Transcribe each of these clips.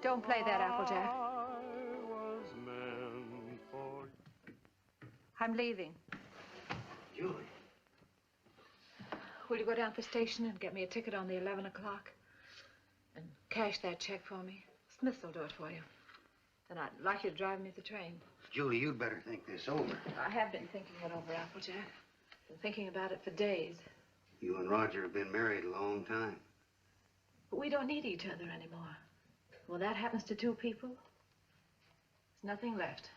Don't play that, Applejack. I'm leaving. Julie. Will you go down to the station and get me a ticket on the 11 o'clock? And cash that check for me? Smith will do it for you. Then I'd like you to drive me to the train. Julie, you'd better think this over. I have been thinking it over, Applejack. Been thinking about it for days. You and Roger have been married a long time. But we don't need each other anymore. When that happens to two people, there's nothing left.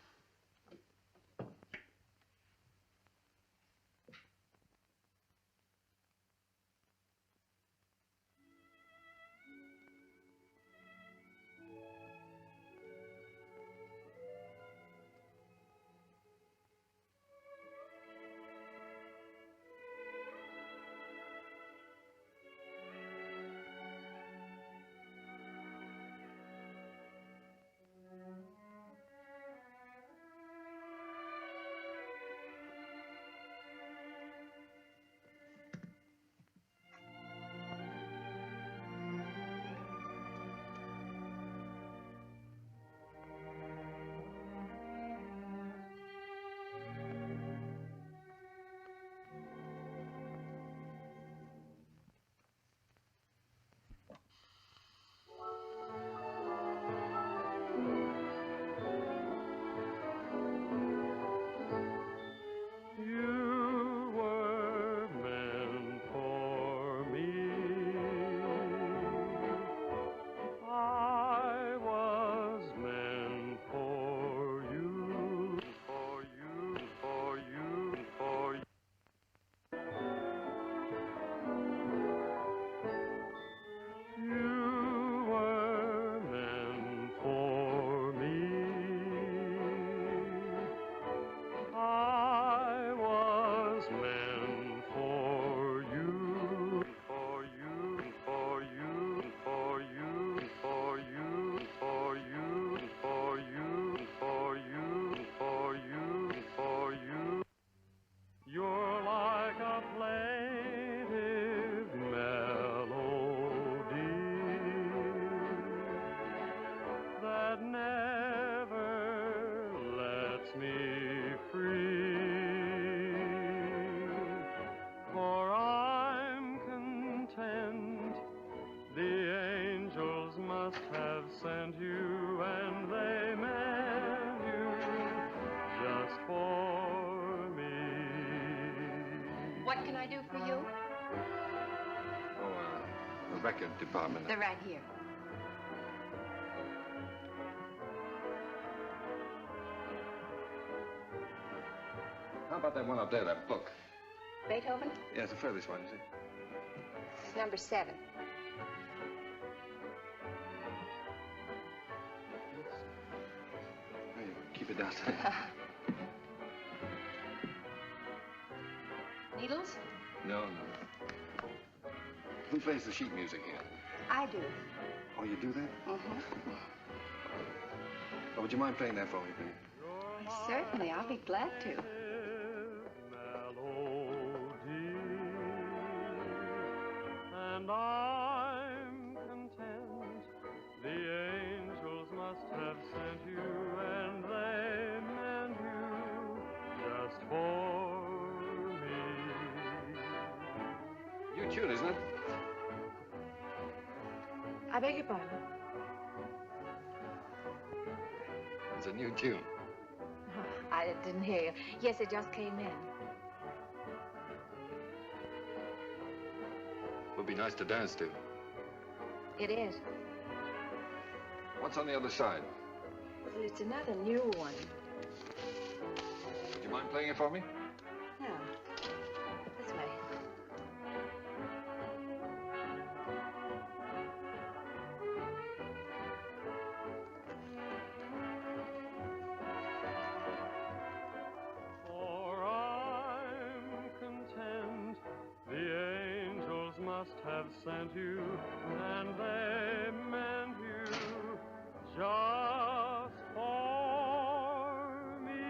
What can I do for you? Oh, the record department. They're right here. How about that one up there, that book? Beethoven? Yeah, it's the furthest one, is it? It's number 7. Hey, keep it down. Needles? No. Who plays the sheet music here? I do. Oh, you do that? Mm-hmm. Oh, would you mind playing that for me, please? Certainly, I'll be glad to. And I'm content. The angels must have sent you, and they meant you just for me. New tune, isn't it? I beg your pardon. It's a new tune. Oh, I didn't hear you. Yes, it just came in. Would be nice to dance to. It is. What's on the other side? Well, it's another new one. Would you mind playing it for me? No. This way. For I'm content. The angels must have sent you, and they meant you just for me.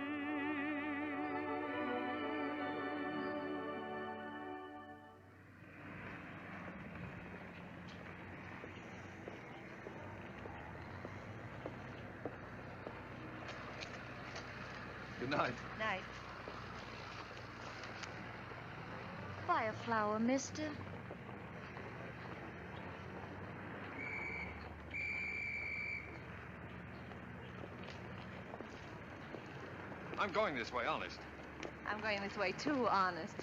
Good night. Night. Buy a flower, mister. I'm going this way, honest. I'm going this way too, honest.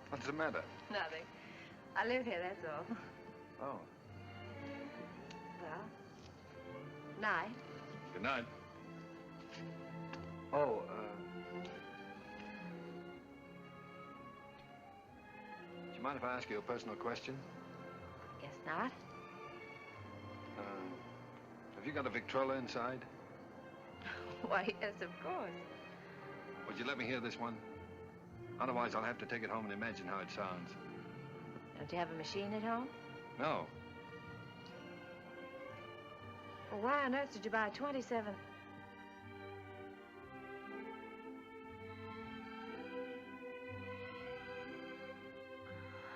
What's the matter? Nothing. I live here, that's all. Oh. Well, night. Good night. Oh, do you mind if I ask you a personal question? Guess not. Have you got a Victrola inside? Why, yes, of course. Would you let me hear this one? Otherwise, I'll have to take it home and imagine how it sounds. Don't you have a machine at home? No. Well, why on earth did you buy 27?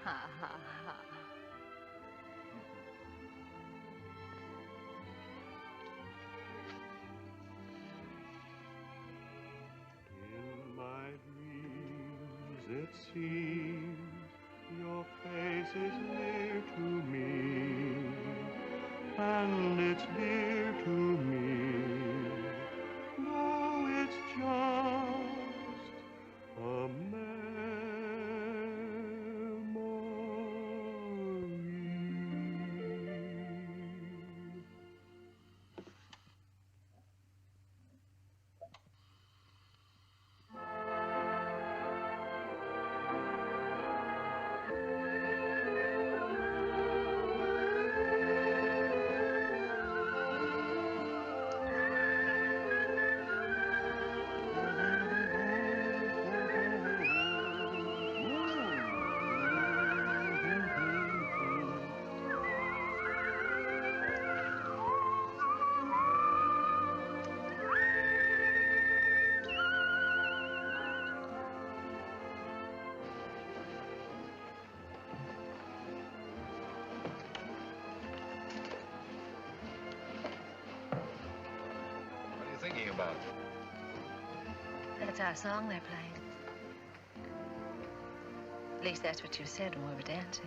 Ha, ha, ha. In my dreams it seems your face is near to me, and it's dear to me, though it's just a memory. What are you thinking about? That's our song they're playing. At least that's what you said when we were dancing.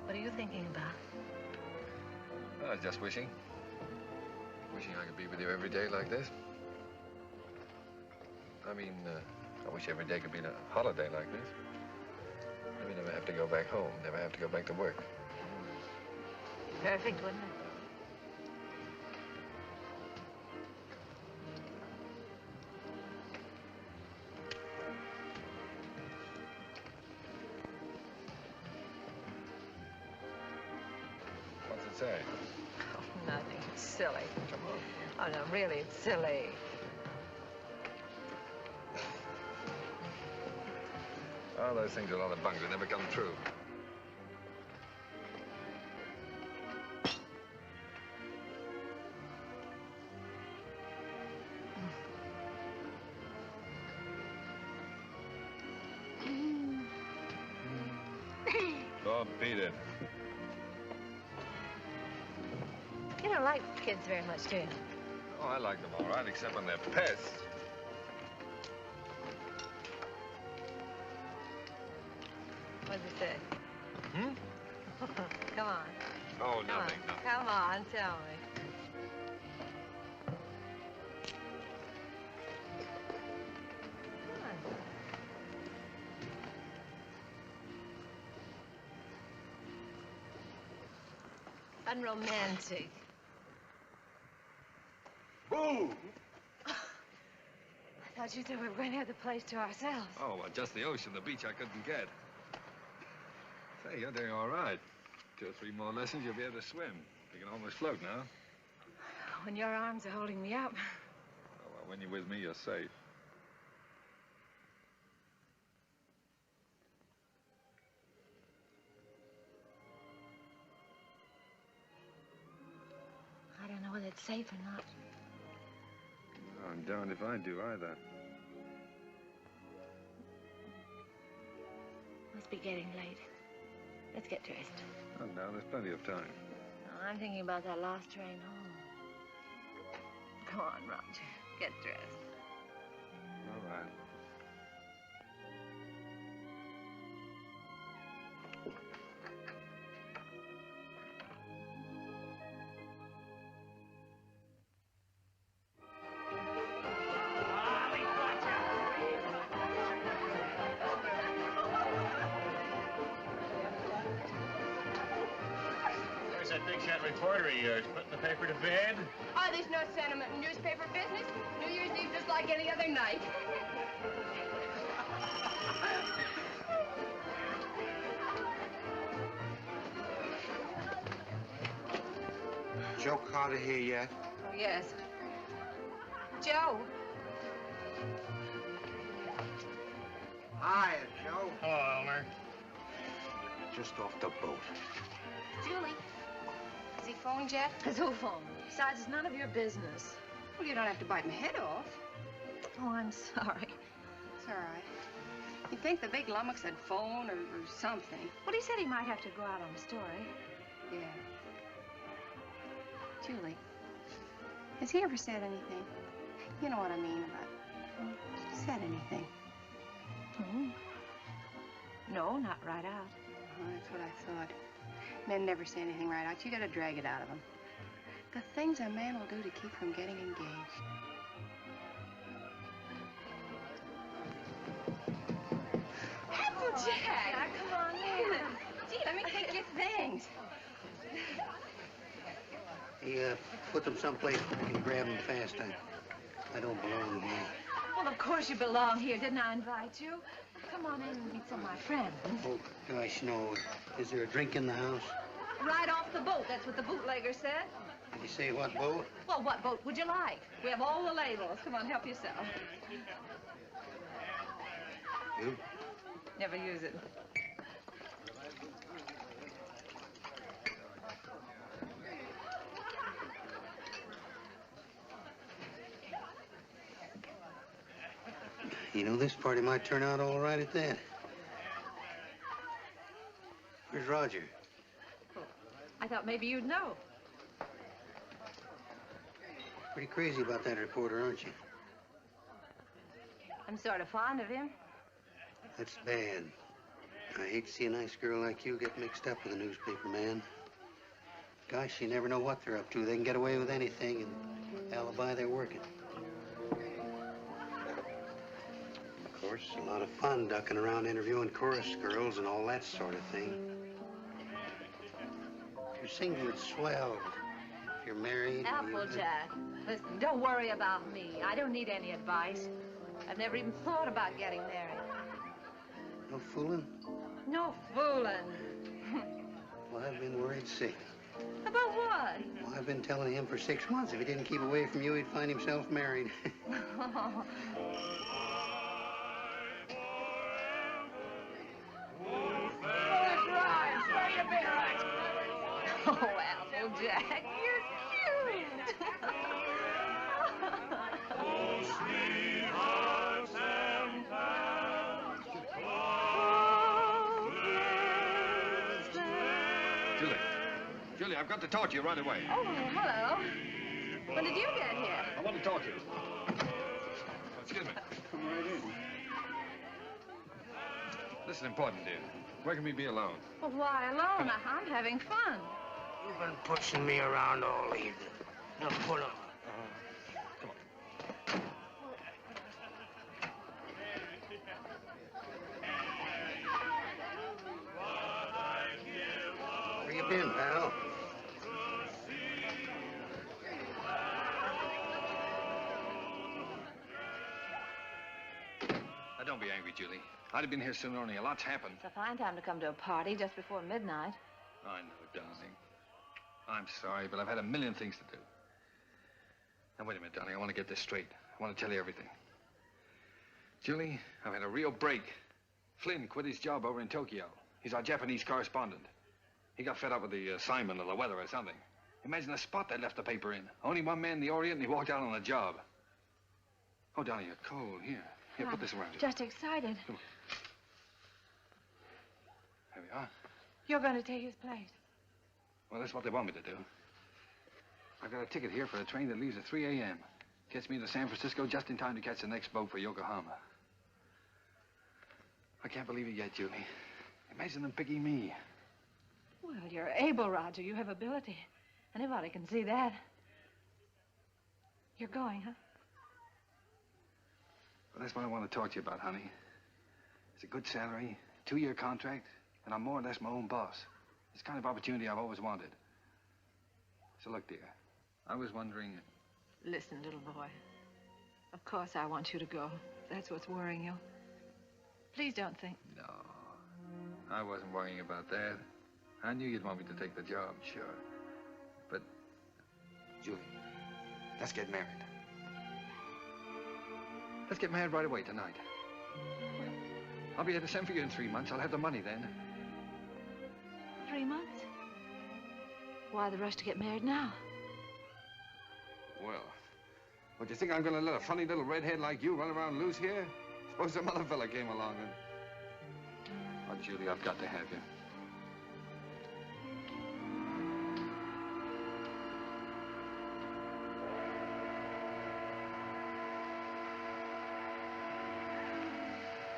What are you thinking about? I was just wishing. Wishing I could be with you every day like this. I mean, I wish every day could be a holiday like this. Then we never have to go back home, never have to go back to work. Perfect, wouldn't it? What's it say? Oh, nothing. It's silly. Come on. Oh, no, really, it's silly. Oh, those things are a lot of bunk. They never come true. Oh, beat it. You don't like kids very much, do you? Oh, I like them all right, except when they're pests. What does it say? Hmm? Come on. Oh, Come nothing, on. nothing. Come on, tell me. Come on. Unromantic. Boo! I thought you said we were going to have the place to ourselves. Oh, well, just the ocean, the beach I couldn't get. Say, you're doing all right. 2 or 3 more lessons, you'll be able to swim. You can almost float now. When your arms are holding me up. Oh, well, when you're with me, you're safe. I don't know whether it's safe or not. I'm darned if I do either. Must be getting late. Let's get dressed. Oh, no, there's plenty of time. No, I'm thinking about that last train home. Go on, Roger. Get dressed. All right. There's that big shot reporter of yours putting the paper to bed. Oh, there's no sentiment in newspaper business. New Year's Eve just like any other night. Joe Carter here yet? Oh, yes. Joe. Hiya, Joe. Hello, Elmer. Just off the boat. Julie. Has he phoned yet? Has who phoned? Besides, it's none of your business. Well, you don't have to bite my head off. Oh, I'm sorry. It's all right. You'd think the big lummox had phone or something. Well, he said he might have to go out on a story. Yeah. Julie, has he ever said anything? You know what I mean about... said anything? Hmm. No, not right out. Oh, that's what I thought. Men never say anything right out. You gotta drag it out of them. The things a man will do to keep from getting engaged. Applejack! Come on in. Gee, let me take your things. Hey, put them someplace where I can grab them fast. I don't belong here. Well, of course you belong here. Didn't I invite you? Come on in and meet some of my friends. Oh, gosh, no. Is there a drink in the house? Right off the boat. That's what the bootlegger said. Did you say what boat? Well, what boat would you like? We have all the labels. Come on, help yourself. You? Never use it. You know, this party might turn out all right at that. Where's Roger? Oh, I thought maybe you'd know. Pretty crazy about that reporter, aren't you? I'm sort of fond of him. That's bad. I hate to see a nice girl like you get mixed up with a newspaper man. Gosh, you never know what they're up to. They can get away with anything and alibi they're working. Of course, a lot of fun ducking around interviewing chorus girls and all that sort of thing. If you're single, it's swell. If you're married... Applejack, listen, don't worry about me. I don't need any advice. I've never even thought about getting married. No fooling? No fooling. Well, I've been worried sick. About what? Well, I've been telling him for 6 months if he didn't keep away from you, he'd find himself married. Oh, Applejack, you're cute. Julie, I've got to talk to you right away. Oh, hello. When did you get here? I want to talk to you. Excuse me. Come right in. This is important, dear. Where can we be alone? Well, why alone? I'm having fun. You've been pushing me around all evening. Now, pull up. Come on. Where you been, pal? Now, don't be angry, Julie. I'd have been here sooner, only a lot's happened. It's a fine time to come to a party just before midnight. I know, darling. I'm sorry, but I've had a million things to do. Now, wait a minute, darling. I want to get this straight. I want to tell you everything. Julie, I've had a real break. Flynn quit his job over in Tokyo. He's our Japanese correspondent. He got fed up with the assignment or the weather or something. Imagine the spot they left the paper in. Only one man in the Orient, and he walked out on the job. Oh, Donnie, you're cold. Here, put this around you. Just excited. Come on. There we are. You're going to take his place. Well, that's what they want me to do. I've got a ticket here for a train that leaves at 3 a.m. Gets me to San Francisco just in time to catch the next boat for Yokohama. I can't believe it yet, Julie. Imagine them picking me. Well, you're able, Roger. You have ability. Anybody can see that. You're going, huh? Well, that's what I want to talk to you about, honey. It's a good salary, 2-year contract, and I'm more or less my own boss. It's the kind of opportunity I've always wanted. So look, dear, I was wondering... Listen, little boy. Of course I want you to go. That's what's worrying you. Please don't think... No, I wasn't worrying about that. I knew you'd want me to take the job, sure. But, Julie, let's get married. Let's get married right away tonight. I'll be able to send for you in 3 months. I'll have the money then. 3 months? Why the rush to get married now? Well, what, do you think I'm going to let a funny little redhead like you run around loose here? Suppose some other fella came along and... Oh, Julie, I've got to have you.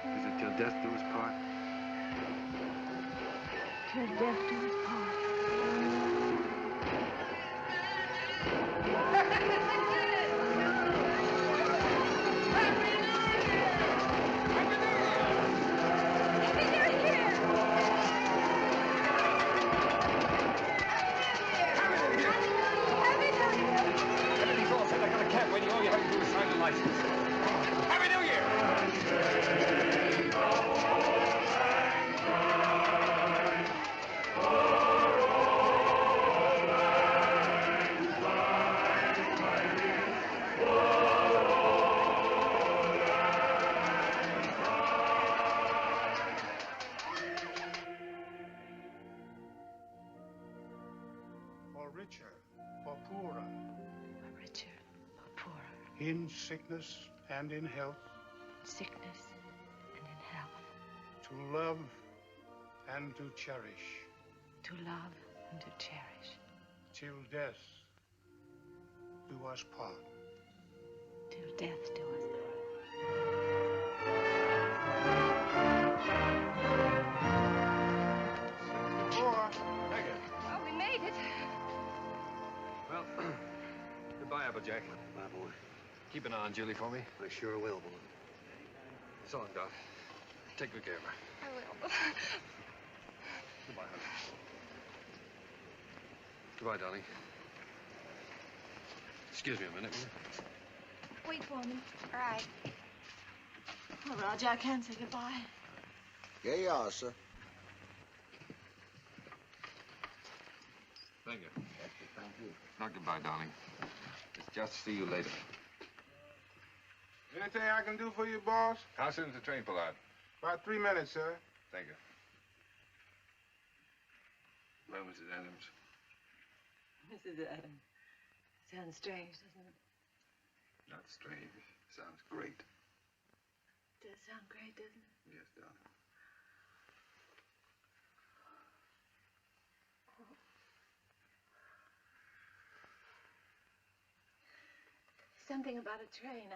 Is it till death do us part? Till death do us part. In sickness and in health. Sickness and in health. To love and to cherish. To love and to cherish. Till death do us part. Till death do us part. Thank you. Well, we made it. Well, goodbye, Applejack. Bye, boy. Keep an eye on Julie for me. I sure will, boy. So long, Doc. Take good care of her. I will. Goodbye, honey. Goodbye, darling. Excuse me a minute, will you? Wait for me. All right. Oh, Roger, I can't say goodbye. Yeah, you are, sir. Thank you. Thank you. Not goodbye, darling. It's just see you later. Anything I can do for you, boss? How soon does the train pull out? About 3 minutes, sir. Thank you. Well, Mrs. Adams. Mrs. Adams. Sounds strange, doesn't it? Not strange. Sounds great. Does sound great, doesn't it? Yes, darling. Something about a train.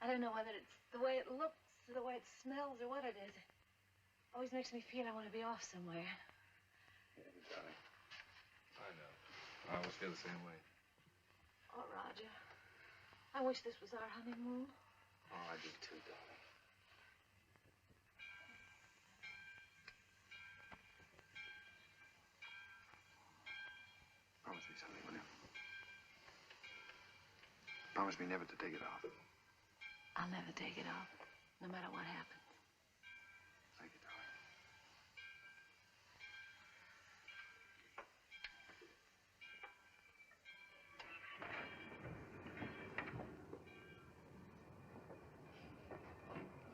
I don't know whether it's the way it looks, or the way it smells, or what it is. It always makes me feel I want to be off somewhere. Yeah, darling. I know. I always feel the same way. Oh, Roger. I wish this was our honeymoon. Oh, I do too, darling. Promise me something, will you? Promise me never to take it off. I'll never take it off, no matter what happens. Thank you, darling.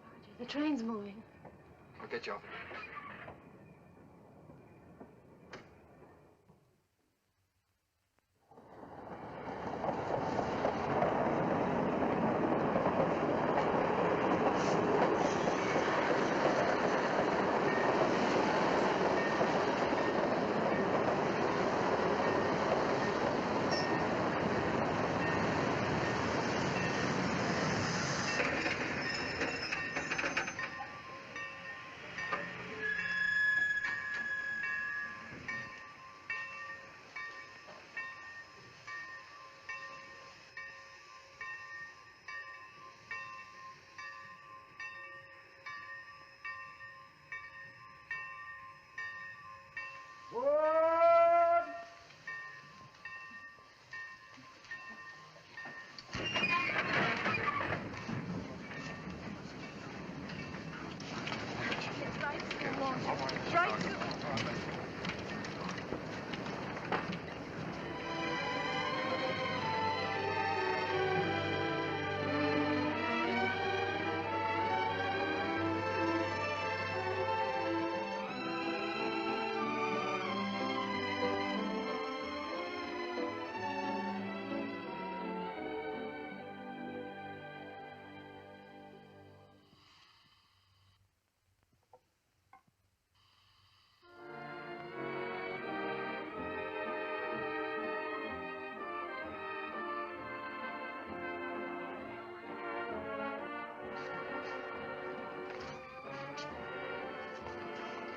Roger, the train's moving. I'll get you off.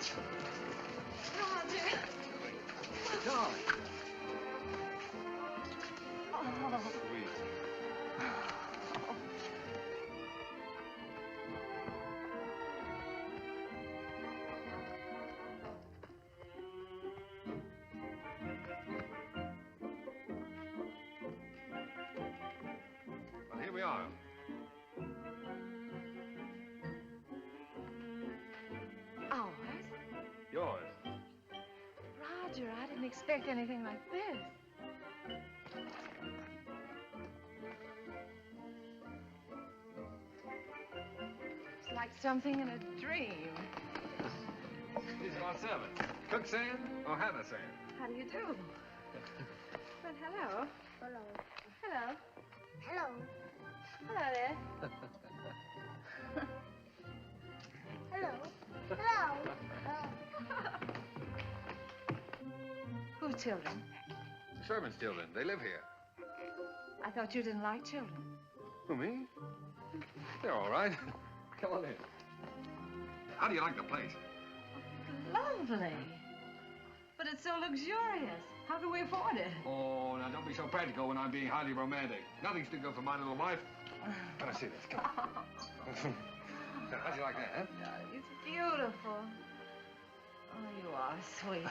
Roger. Darling. Oh. Sweet. Well, here we are. Ours? Yours. Roger, I didn't expect anything like this. It's like something in a dream. These are our servants. Cook saying or Hannah saying? How do you do? Well, hello. Hello. Hello. Hello. Hello there. Hello. Hello. Whose children? The servants' children. They live here. I thought you didn't like children. Who, me? They're all right. Come on in. How do you like the place? Lovely. But it's so luxurious. How can we afford it? Oh, now don't be so practical when I'm being highly romantic. Nothing's too good for my little wife. Let me see this. Come on. How'd you like that, huh? It's beautiful. Oh, you are sweet.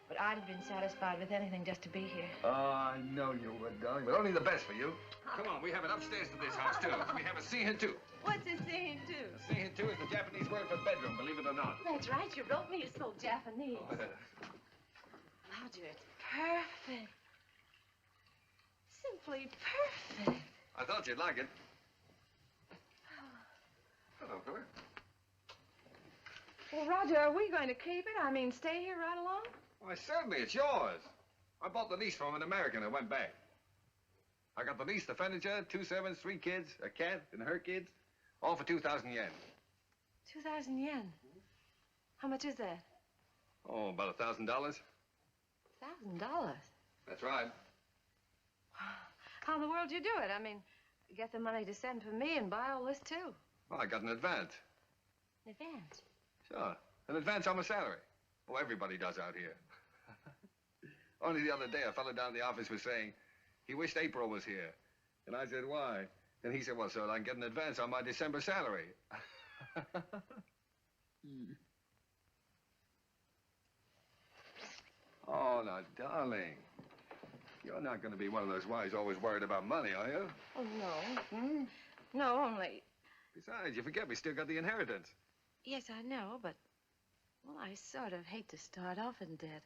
But I'd have been satisfied with anything just to be here. Oh, I know you would, darling, but only the best for you. Come on, we have it upstairs to this house, too. We have a scene too. What's a scene too? A scene too is the Japanese word for bedroom, believe it or not. That's right, you wrote me. It's so Japanese. Roger, it's perfect. Simply perfect. I thought you'd like it. Hello, fella. Well, Roger, are we going to keep it? I mean, stay here right along? Why, certainly, it's yours. I bought the lease from an American and went back. I got the lease, the furniture, 2 servants, 3 kids, a cat, and her kids, all for 2,000 yen. 2,000 yen. How much is that? Oh, about $1,000. $1,000. That's right. How in the world do you do it? I mean, get the money to send for me and buy all this too. Well, I got an advance. An advance? Sure, an advance on my salary. Oh, everybody does out here. Only the other day, a fellow down in the office was saying he wished April was here. And I said, why? And he said, well, so I can get an advance on my December salary. Oh, now, darling, you're not going to be one of those wives always worried about money, are you? Oh, no. No, only... Besides, you forget we still got the inheritance. Yes, I know, but... Well, I sort of hate to start off in debt.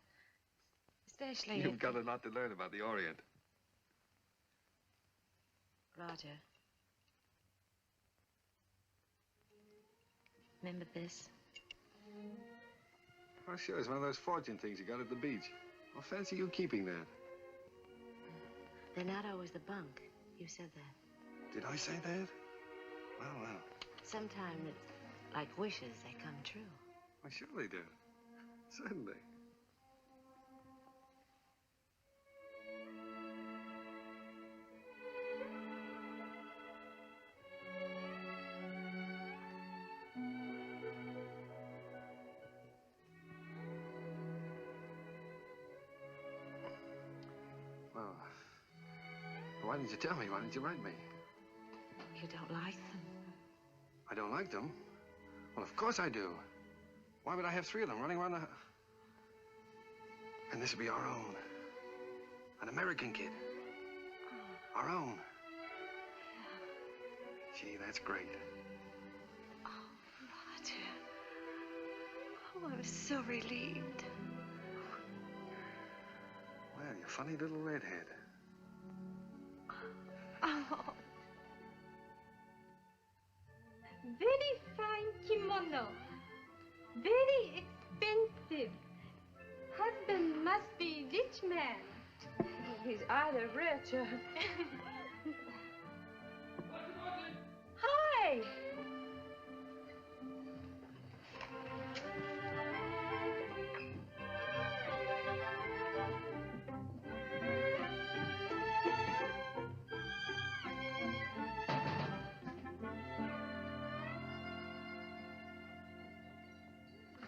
Especially You've if... got a lot to learn about the Orient. Roger. Remember this? Oh, sure, it's one of those fortune things you got at the beach. Well, fancy you keeping that. They're not always the bunk. You said that. Did I say that? Well, well. Sometimes it's like wishes, they come true. Why, sure they do. Certainly. Well, why didn't you tell me? Why didn't you write me? You don't like them? I don't like them. Well, of course I do. Why would I have 3 of them running around the... And this would be our own. An American kid. Oh. Our own. Yeah. Gee, that's great. Oh, Roger. Oh, I'm so relieved. Well, you funny little redhead. Oh. Very fine kimono. Very expensive. Husband must be rich man. He's either rich or... Hi.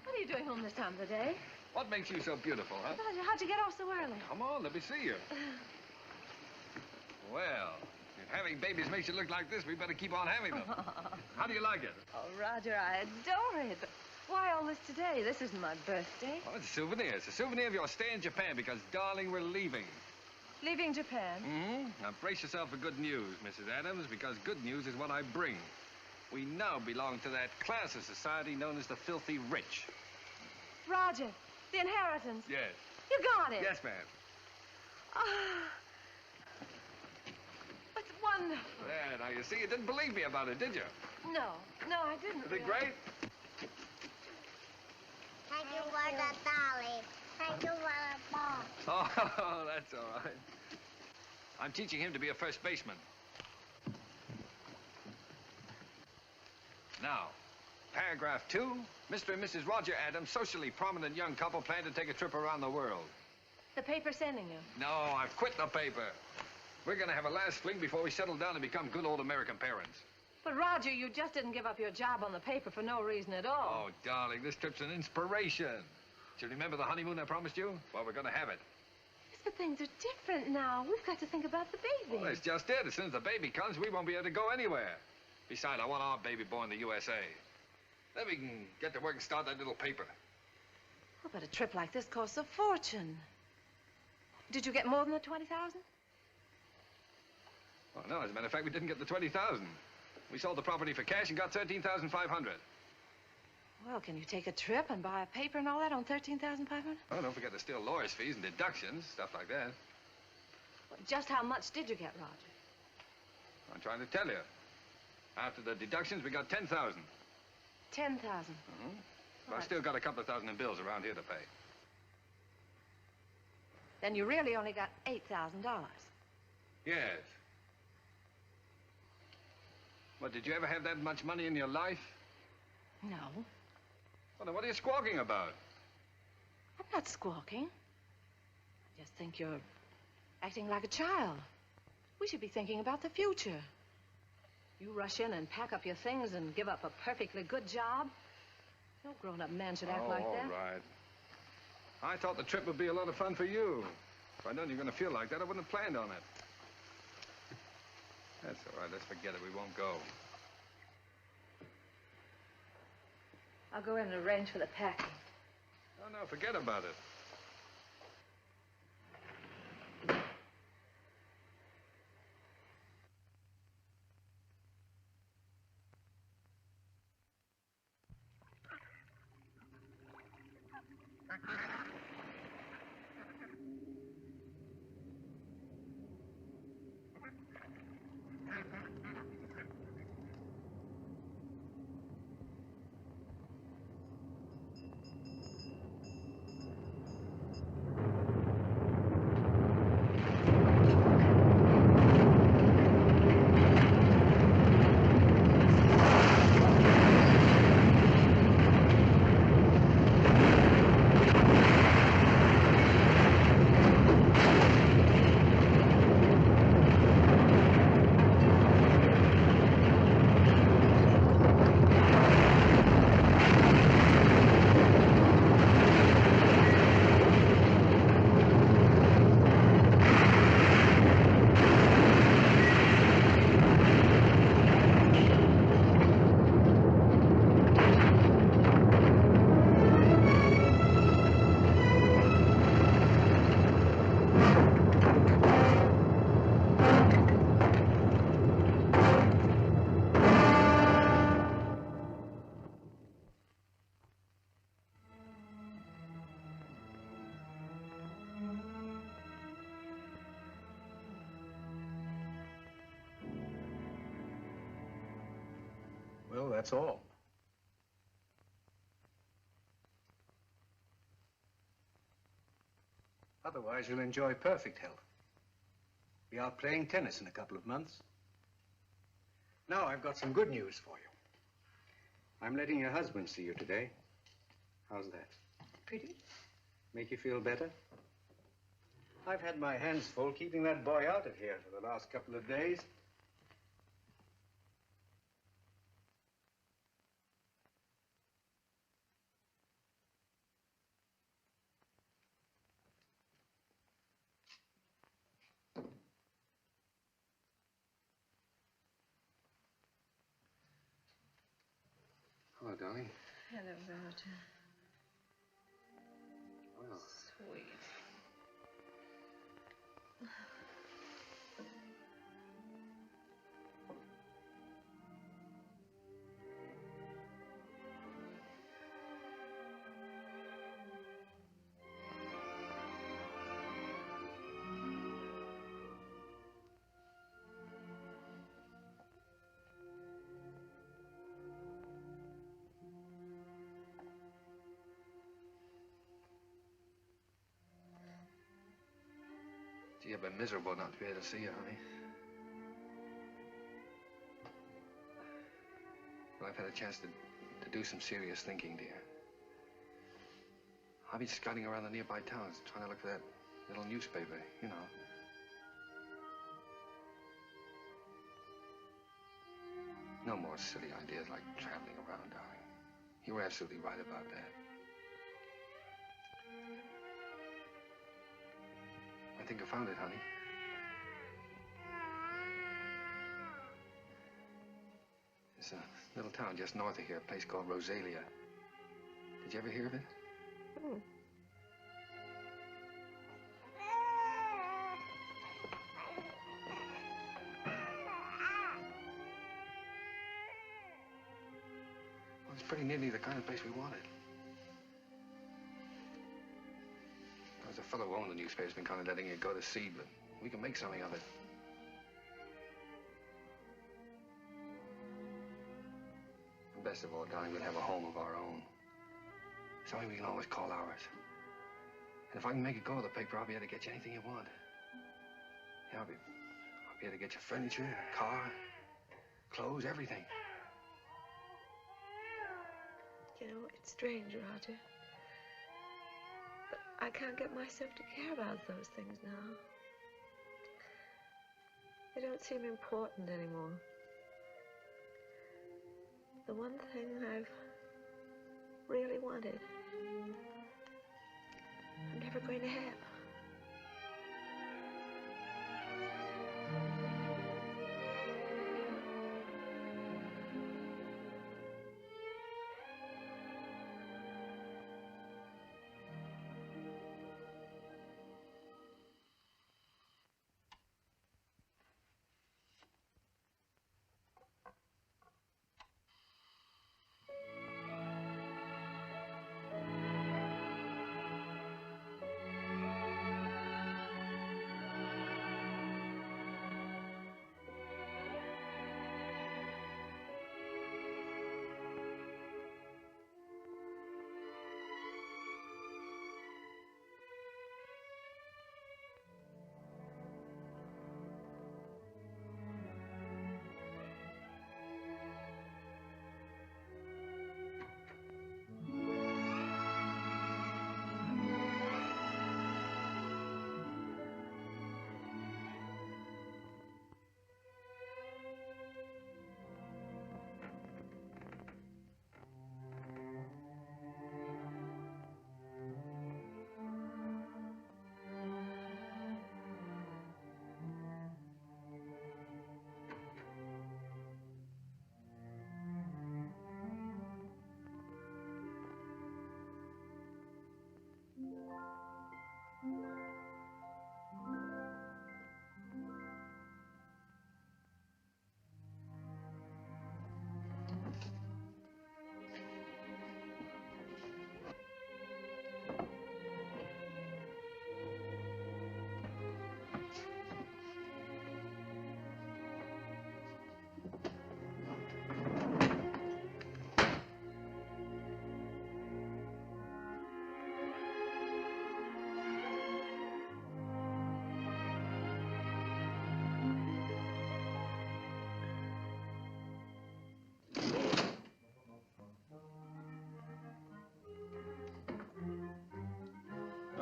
What are you home this time of the day. What makes you so beautiful, huh? Roger, how'd you get off so early? Come on, let me see you. Well, if having babies makes you look like this, we better keep on having them. How do you like it? Oh, Roger, I adore it. But why all this today? This isn't my birthday. Oh, it's a souvenir. It's a souvenir of your stay in Japan because, darling, we're leaving. Leaving Japan? Mm-hmm. Now, brace yourself for good news, Mrs. Adams, because good news is what I bring. We now belong to that class of society known as the filthy rich. Roger, the inheritance. Yes. You got it. Yes, ma'am. Ah. It's wonderful. There, now, you see, you didn't believe me about it, did you? No, I didn't. Isn't it great? Thank you for the dolly. Thank you for the ball. Oh, that's all right. I'm teaching him to be a first baseman. Now, paragraph 2, Mr. and Mrs. Roger Adams, socially prominent young couple, plan to take a trip around the world. The paper's sending you. No, I've quit the paper. We're going to have a last fling before we settle down and become good old American parents. But, Roger, you just didn't give up your job on the paper for no reason at all. Oh, darling, this trip's an inspiration. Do you remember the honeymoon I promised you? Well, we're going to have it. Yes, but things are different now. We've got to think about the baby. Well, that's just it. As soon as the baby comes, we won't be able to go anywhere. Besides, I want our baby born in the USA. Then we can get to work and start that little paper. Oh, but a trip like this costs a fortune. Did you get more than the 20,000? Oh, no, as a matter of fact, we didn't get the 20,000. We sold the property for cash and got 13,500. Well, can you take a trip and buy a paper and all that on 13,500? Oh, don't forget there's still lawyer's fees and deductions, stuff like that. Well, just how much did you get, Roger? I'm trying to tell you. After the deductions, we got 10,000. 10,000. Mm-hmm. But I've still got a couple of thousand in bills around here to pay. Then you really only got $8,000. Yes. Well, did you ever have that much money in your life? No. Well, then what are you squawking about? I'm not squawking. I just think you're acting like a child. We should be thinking about the future. You rush in and pack up your things and give up a perfectly good job. No grown-up man should act like that. All right. I thought the trip would be a lot of fun for you. If I'd known you were going to feel like that, I wouldn't have planned on it. That's all right. Let's forget it. We won't go. I'll go in and arrange for the packing. Oh, no, forget about it. Well, that's all. Otherwise, you'll enjoy perfect health. Be out playing tennis in a couple of months. Now, I've got some good news for you. I'm letting your husband see you today. How's that? Pretty. Make you feel better? I've had my hands full keeping that boy out of here for the last couple of days. darling. Hello, Roger. Well, Sweet. gee, I've been miserable not to be able to see you, honey. But I've had a chance to do some serious thinking, dear. I've been scouting around the nearby towns, trying to look for that little newspaper, you know. No more silly ideas like traveling around, darling. You were absolutely right about that. I think I found it, honey. There's a little town just north of here, a place called Rosalia. Did you ever hear of it? Hmm. Well, it's pretty nearly the kind of place we wanted. There's a fellow who owned the newspaper's been kind of letting it go to seed, but we can make something of it. And best of all, darling, we'll have a home of our own. Something we can always call ours. And if I can make it go to the paper, I'll be able to get you anything you want. Yeah, I'll be able to get you furniture, a car, clothes, everything. You know, it's strange, Roger. But I can't get myself to care about those things now. They don't seem important anymore. The one thing I've really wanted, I'm never going to have.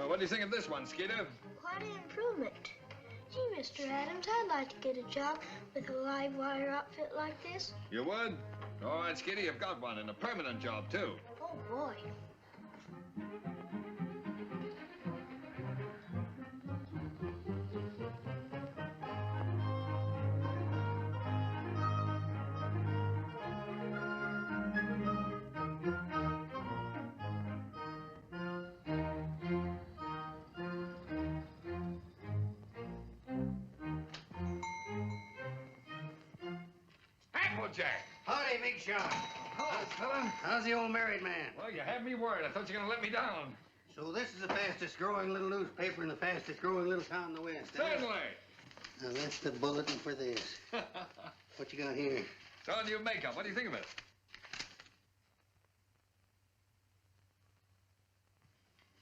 What do you think of this one, Skeeter? Quite an improvement. Gee, Mr. Adams, I'd like to get a job with a live wire outfit like this. You would? All right, Skeeter, you've got one, and a permanent job, too. Oh, boy. Jack. Howdy, Big Shot. Hello, fella. How's the old married man? Well, you had me worried. I thought you were going to let me down. So this is the fastest growing little newspaper in the fastest growing little town in the West. eh? Certainly. Now that's the bulletin for this. What you got here? It's all new makeup. What do you think of it?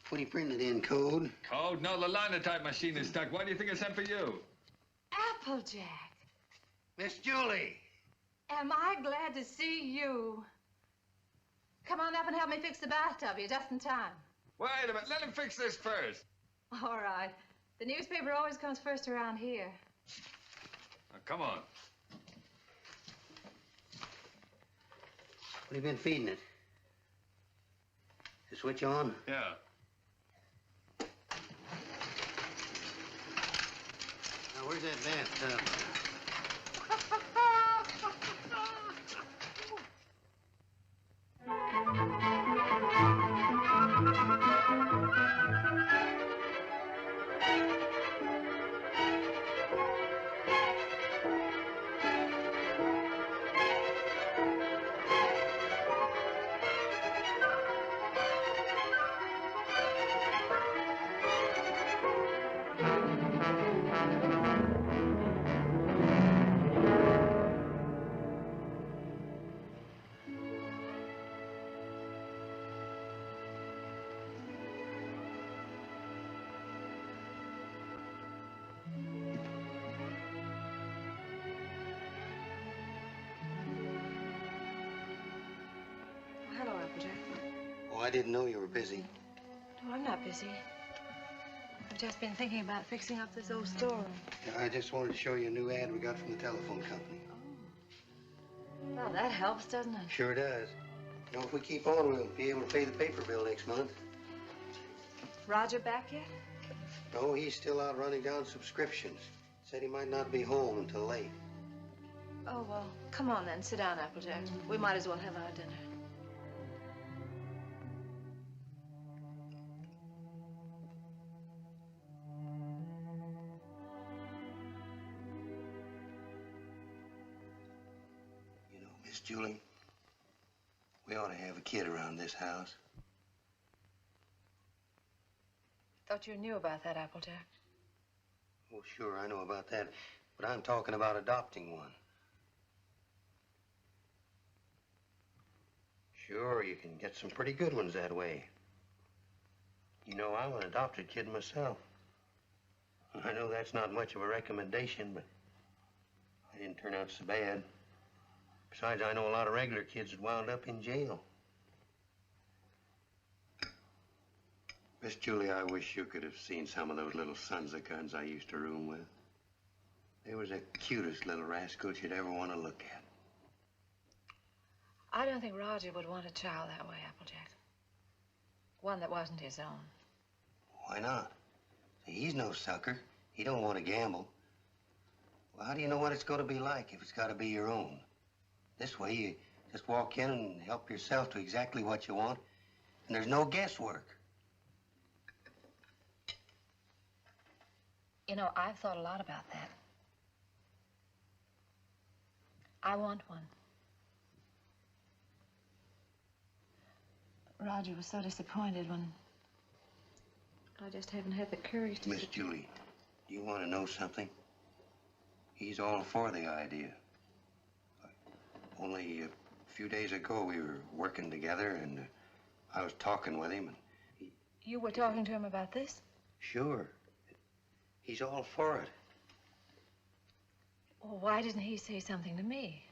What do you printed in, code? Code? No, the linotype machine is stuck. Why do you think I sent for you? Applejack, Miss Julie. am I glad to see you. Come on up and help me fix the bathtub. You're just in time. Wait a minute. Let him fix this first. All right. The newspaper always comes first around here. Now, come on. What have you been feeding it? The switch on? Yeah. Now, where's that bathtub? Hello, Applejack. Oh, I didn't know you were busy. No, I'm not busy. I've just been thinking about fixing up this old storeroom. Yeah, I just wanted to show you a new ad we got from the telephone company. Well, that helps, doesn't it? Sure does. You know, if we keep on, we'll be able to pay the paper bill next month. Roger back yet? No, he's still out running down subscriptions. Said he might not be home until late. Oh, well, come on then. Sit down, Applejack. We might as well have our dinner. You know, Miss Julie, we ought to have a kid around this house. Thought you knew about that, Applejack. Oh, sure, I know about that. But I'm talking about adopting one. Sure, you can get some pretty good ones that way. You know, I'm an adopted kid myself. I know that's not much of a recommendation, but I didn't turn out so bad. Besides, I know a lot of regular kids that wound up in jail. Miss Julie, I wish you could have seen some of those little sons of guns I used to room with. They was the cutest little rascals you'd ever want to look at. I don't think Roger would want a child that way, Applejack. One that wasn't his own. Why not? See, he's no sucker. He don't want to gamble. Well, how do you know what it's going to be like if it's got to be your own? This way, you just walk in and help yourself to exactly what you want, and there's no guesswork. You know, I've thought a lot about that. I want one. Roger was so disappointed when I just haven't had the courage to... Miss Julie, do you want to know something? He's all for the idea. Only a few days ago, we were working together, and I was talking with him, and he... You were talking to him about this? Sure. He's all for it. Well, why didn't he say something to me?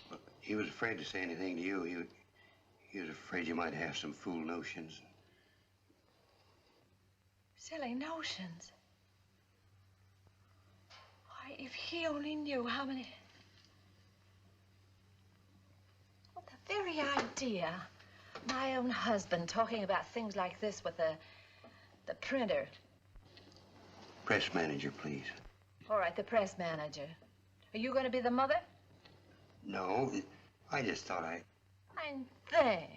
Well, he was afraid to say anything to you. He was afraid you might have some fool notions. Silly notions. Why, if he only knew how many... Well, the very idea. My own husband talking about things like this with the printer. Press manager, please. All right, the press manager. Are you going to be the mother? No, I just thought I... Fine thing.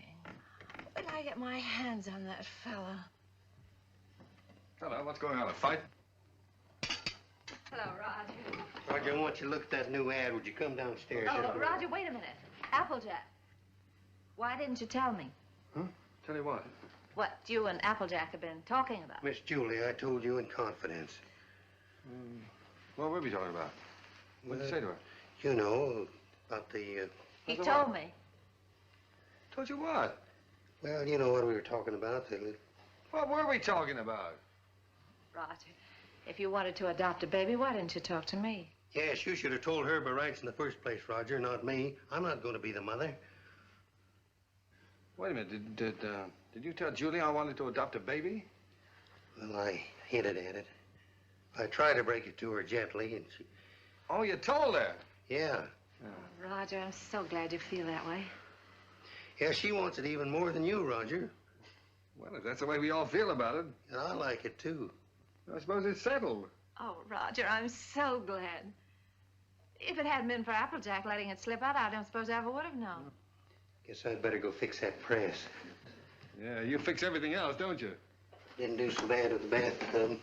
When I get my hands on that fella. Hello, what's going on? A fight? Hello, Roger. Roger, Roger, I want you to look at that new ad. Would you come downstairs? Oh, Roger, wait a minute. Applejack. Why didn't you tell me? Huh? Tell you what? What you and Applejack have been talking about. Miss Julie, I told you in confidence. What were we talking about? What did you say to her? You know, about the, He told me. Told you what? well, you know what we were talking about. What were we talking about? Roger, if you wanted to adopt a baby, why didn't you talk to me? Yes, you should have told her by rights in the first place, Roger, not me. I'm not going to be the mother. Wait a minute. Did you tell Julie I wanted to adopt a baby? Well, I hinted at it. I tried to break it to her gently, and she... Oh, you told her? Yeah. Oh, Roger, I'm so glad you feel that way. Yeah, she wants it even more than you, Roger. Well, if that's the way we all feel about it, And I like it, too. I suppose it's settled. Oh, Roger, I'm so glad. If it hadn't been for Applejack letting it slip out, I don't suppose I ever would have known. Guess I'd better go fix that press. Yeah, you fix everything else, don't you? Didn't do so bad with the bathtub.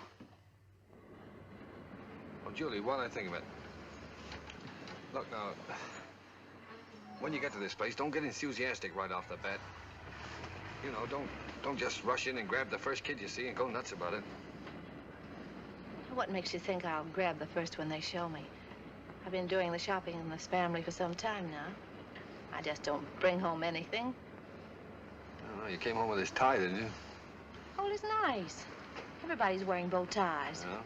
Oh, Julie, while I think of it, look now, when you get to this place, don't get enthusiastic right off the bat. You know, don't just rush in and grab the first kid you see and go nuts about it. What makes you think I'll grab the first one they show me? I've been doing the shopping in this family for some time now. I just don't bring home anything. Oh, you came home with this tie, didn't you? Oh, it's nice. Everybody's wearing bow ties. Yeah.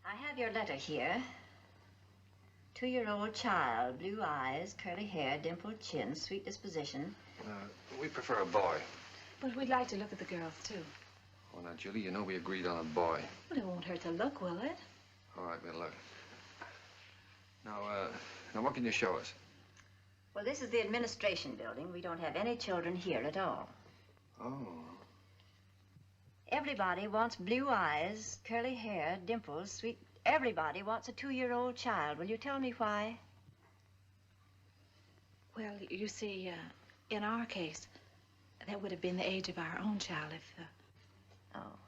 I have your letter here. 2-year-old child, blue eyes, curly hair, dimpled chin, sweet disposition. We prefer a boy. But we'd like to look at the girls, too. Oh, now, Julie, you know we agreed on a boy. Well, it won't hurt to look, will it? All right, we'll look. Now, what can you show us? Well, this is the administration building. We don't have any children here at all. Oh. Everybody wants blue eyes, curly hair, dimples, sweet... Everybody wants a 2-year-old child. Will you tell me why? Well, you see, in our case, that would have been the age of our own child if... Oh.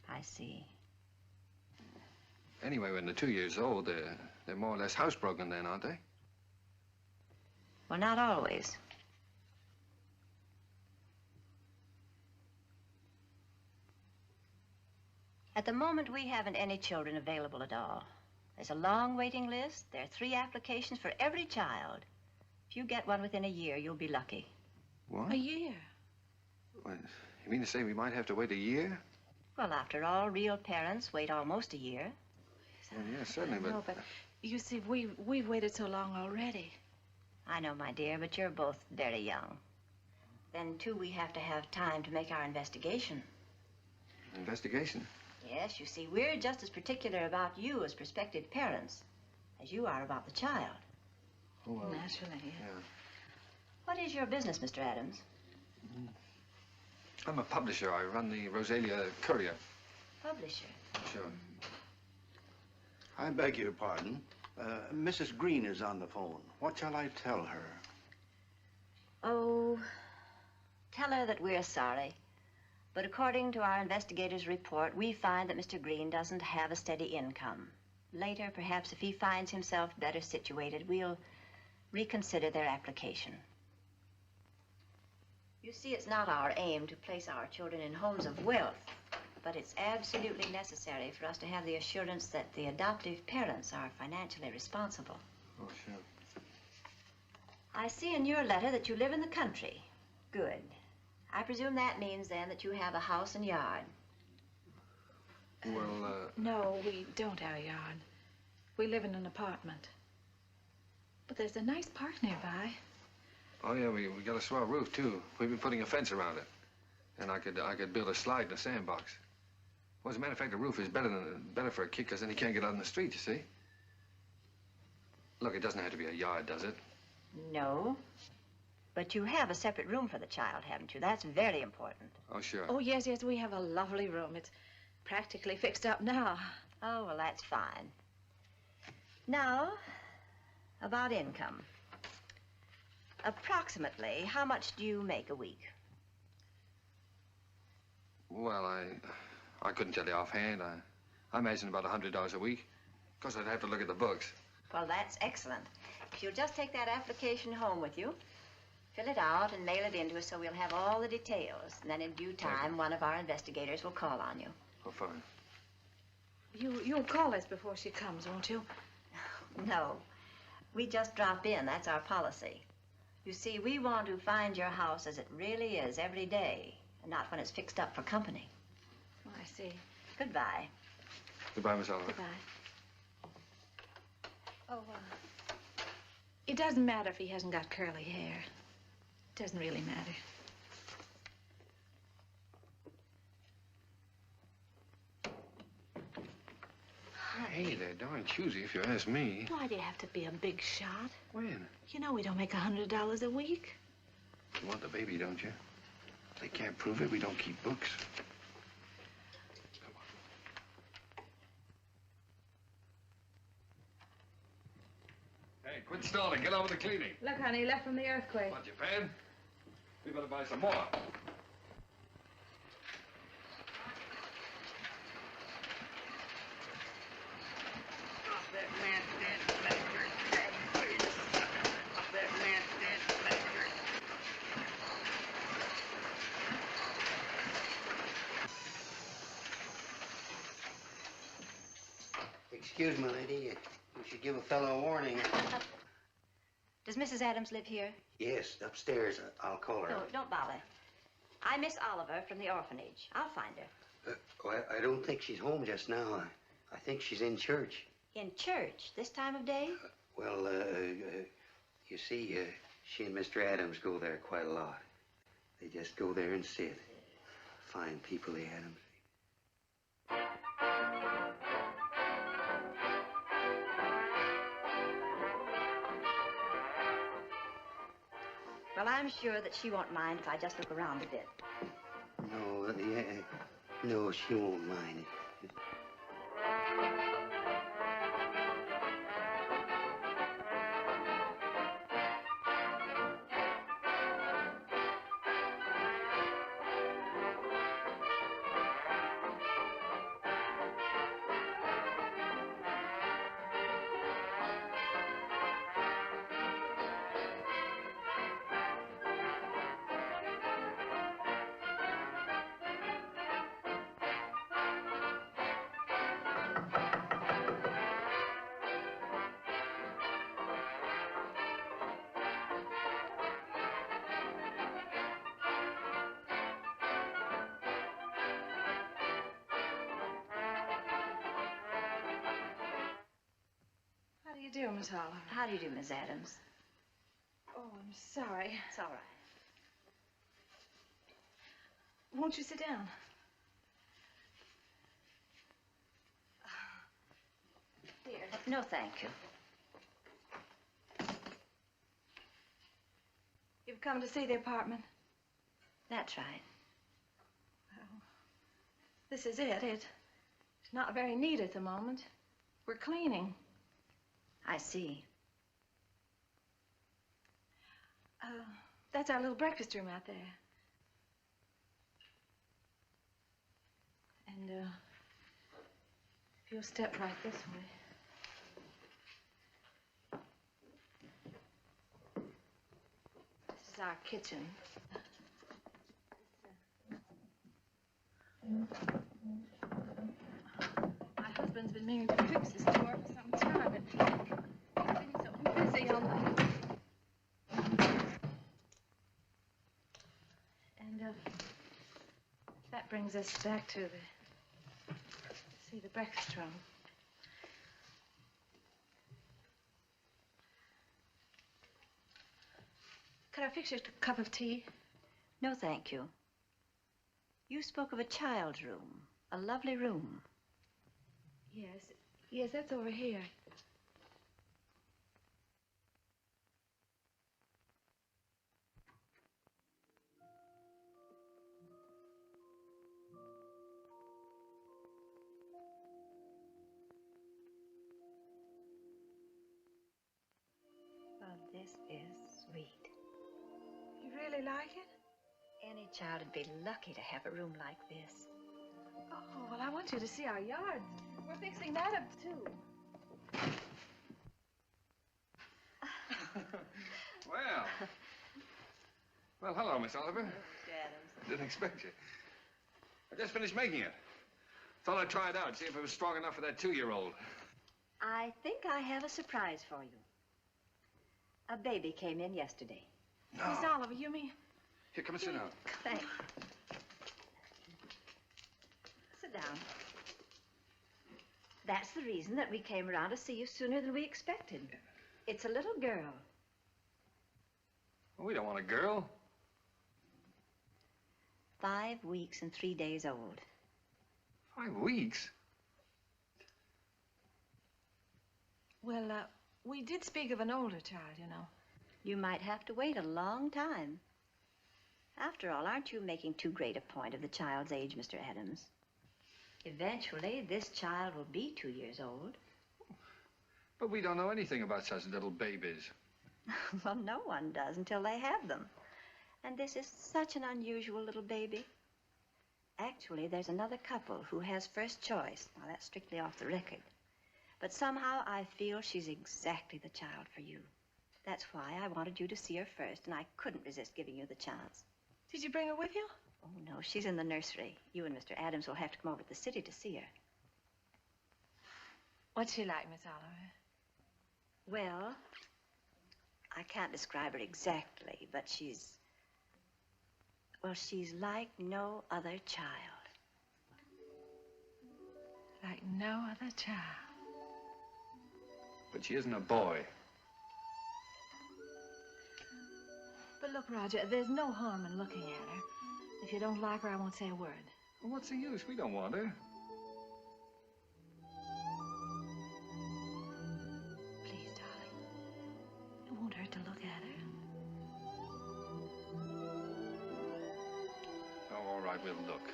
I see. Anyway, when they're 2 years old, they're more or less housebroken then, aren't they? Well, not always. At the moment, we haven't any children available at all. There's a long waiting list. There are 3 applications for every child. If you get one within a year, you'll be lucky. What? A year? What, you mean to say we might have to wait a year? Well, after all, real parents wait almost a year. Well, yeah, certainly, I know, but you see, we've waited so long already. I know, my dear, but you're both very young. Then, too, we have to have time to make our investigation. Investigation? Yes, you see, we're just as particular about you as prospective parents as you are about the child. Oh, well, naturally, yeah. What is your business, Mr. Adams? I'm a publisher. I run the Rosalia Courier. Publisher? Sure. I beg your pardon. Mrs. Green is on the phone. What shall I tell her? Oh, tell her that we're sorry. But according to our investigator's report, we find that Mr. Green doesn't have a steady income. Later, perhaps if he finds himself better situated, we'll reconsider their application. You see, it's not our aim to place our children in homes of wealth, but it's absolutely necessary for us to have the assurance that the adoptive parents are financially responsible. Oh, sure. I see in your letter that you live in the country. Good. I presume that means, then, that you have a house and yard. Well, No, we don't have a yard. We live in an apartment. But there's a nice park nearby. Oh, yeah, we got a swell roof, too. We've been putting a fence around it. And I could build a slide in a sandbox. Well, as a matter of fact, the roof is better for a kid, because then he can't get out in the street, you see. Look, it doesn't have to be a yard, does it? No. But you have a separate room for the child, haven't you? That's very important. Oh, sure. Oh, yes, we have a lovely room. It's practically fixed up now. Oh, well, that's fine. Now, about income. Approximately, how much do you make a week? Well, I couldn't tell you offhand. I imagine about $100 a week. Of course, I'd have to look at the books. Well, that's excellent. If you'll just take that application home with you, fill it out and mail it in to us so we'll have all the details. And then in due time, one of our investigators will call on you. Oh, fine. You'll call us before she comes, won't you? No. We just drop in. That's our policy. You see, we want to find your house as it really is every day, and not when it's fixed up for company. Oh, I see. Goodbye. Goodbye, Miss Oliver. Goodbye. Oh, it doesn't matter if he hasn't got curly hair. It doesn't really matter. Hey, they're darn choosy if you ask me. Why do you have to be a big shot? When? You know we don't make $100 a week. You want the baby, don't you? If they can't prove it, we don't keep books. Come on. Hey, quit stalling. Get on with the cleaning. Look, honey, left from the earthquake. Want your fan? We better buy some more. Excuse me, lady. You should give a fellow a warning. Does Mrs. Adams live here? Yes, upstairs. I'll call her. No, don't bother. I'm Miss Oliver from the orphanage. I'll find her. Well, I don't think she's home just now. I think she's in church. In church this time of day? You see, she and Mr. Adams go there quite a lot. They just go there and sit. Fine people, the Adams. Well, I'm sure that she won't mind if I just look around a bit. No, she won't mind. How do you do, Miss Oliver? How do you do, Miss Adams? Oh, I'm sorry. It's all right. Won't you sit down? Here. No, thank you. You've come to see the apartment? That's right. Well, this is it. It's not very neat at the moment. We're cleaning. I see. That's our little breakfast room out there. And, if you'll step right this way. This is our kitchen. My husband's been meaning to fix this door for some time, but he's been so busy on the... And, that brings us back to the breakfast room. Could I fix you a cup of tea? No, thank you. You spoke of a child's room, a lovely room. Yes, that's over here. Oh, this is sweet. You really like it? Any child would be lucky to have a room like this. Oh, well, I want you to see our yard. We're fixing that up, too. Well. Well, hello, Miss Oliver. Mr. Adams. Didn't expect you. I just finished making it. Thought I'd try it out, see if it was strong enough for that 2-year-old. I think I have a surprise for you. A baby came in yesterday. No. Miss Oliver, you mean? Here, come and sit down. Thanks. Sit down. That's the reason that we came around to see you sooner than we expected. It's a little girl. Well, we don't want a girl. 5 weeks and 3 days old. 5 weeks? Well, we did speak of an older child, you know. You might have to wait a long time. After all, aren't you making too great a point of the child's age, Mr. Adams? Eventually, this child will be 2 years old. But we don't know anything about such little babies. Well, no one does until they have them. And this is such an unusual little baby. Actually, there's another couple who has first choice. Now, that's strictly off the record. But somehow I feel she's exactly the child for you. That's why I wanted you to see her first, and I couldn't resist giving you the chance. Did you bring her with you? Oh, no, she's in the nursery. You and Mr. Adams will have to come over to the city to see her. What's she like, Miss Oliver? Well, I can't describe her exactly, but she's... well, she's like no other child. Like no other child. But she isn't a boy. But look, Roger, there's no harm in looking at her. If you don't like her, I won't say a word. Well, what's the use? We don't want her. Please, darling. It won't hurt to look at her. Oh, all right, we'll look.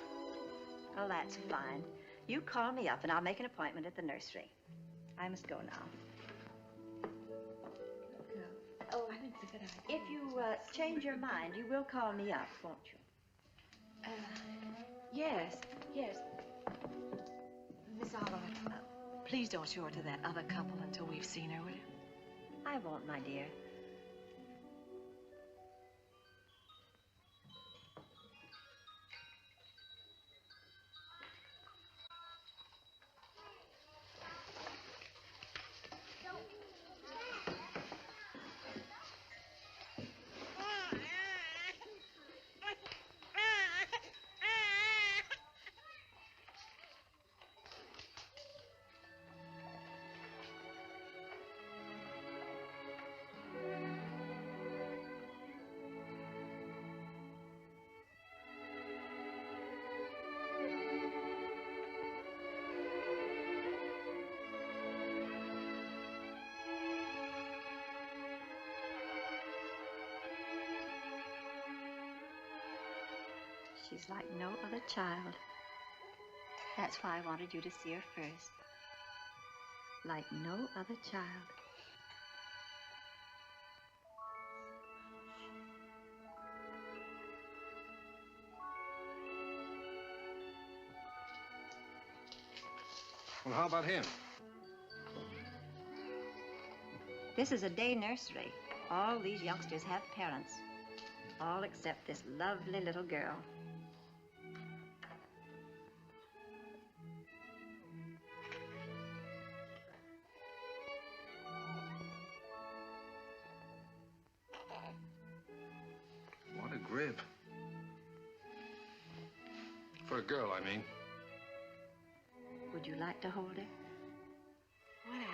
Oh, that's fine. You call me up, and I'll make an appointment at the nursery. I must go now. Oh, I think it's a good idea. If you change your mind, you will call me up, won't you? Yes. Miss Oliver, please don't show her to that other couple until we've seen her, will you? I won't, my dear. She's like no other child. That's why I wanted you to see her first. Like no other child. Well, how about him? This is a day nursery. All these youngsters have parents. All except this lovely little girl. What a grip. For a girl, I mean. Would you like to hold her? Would I?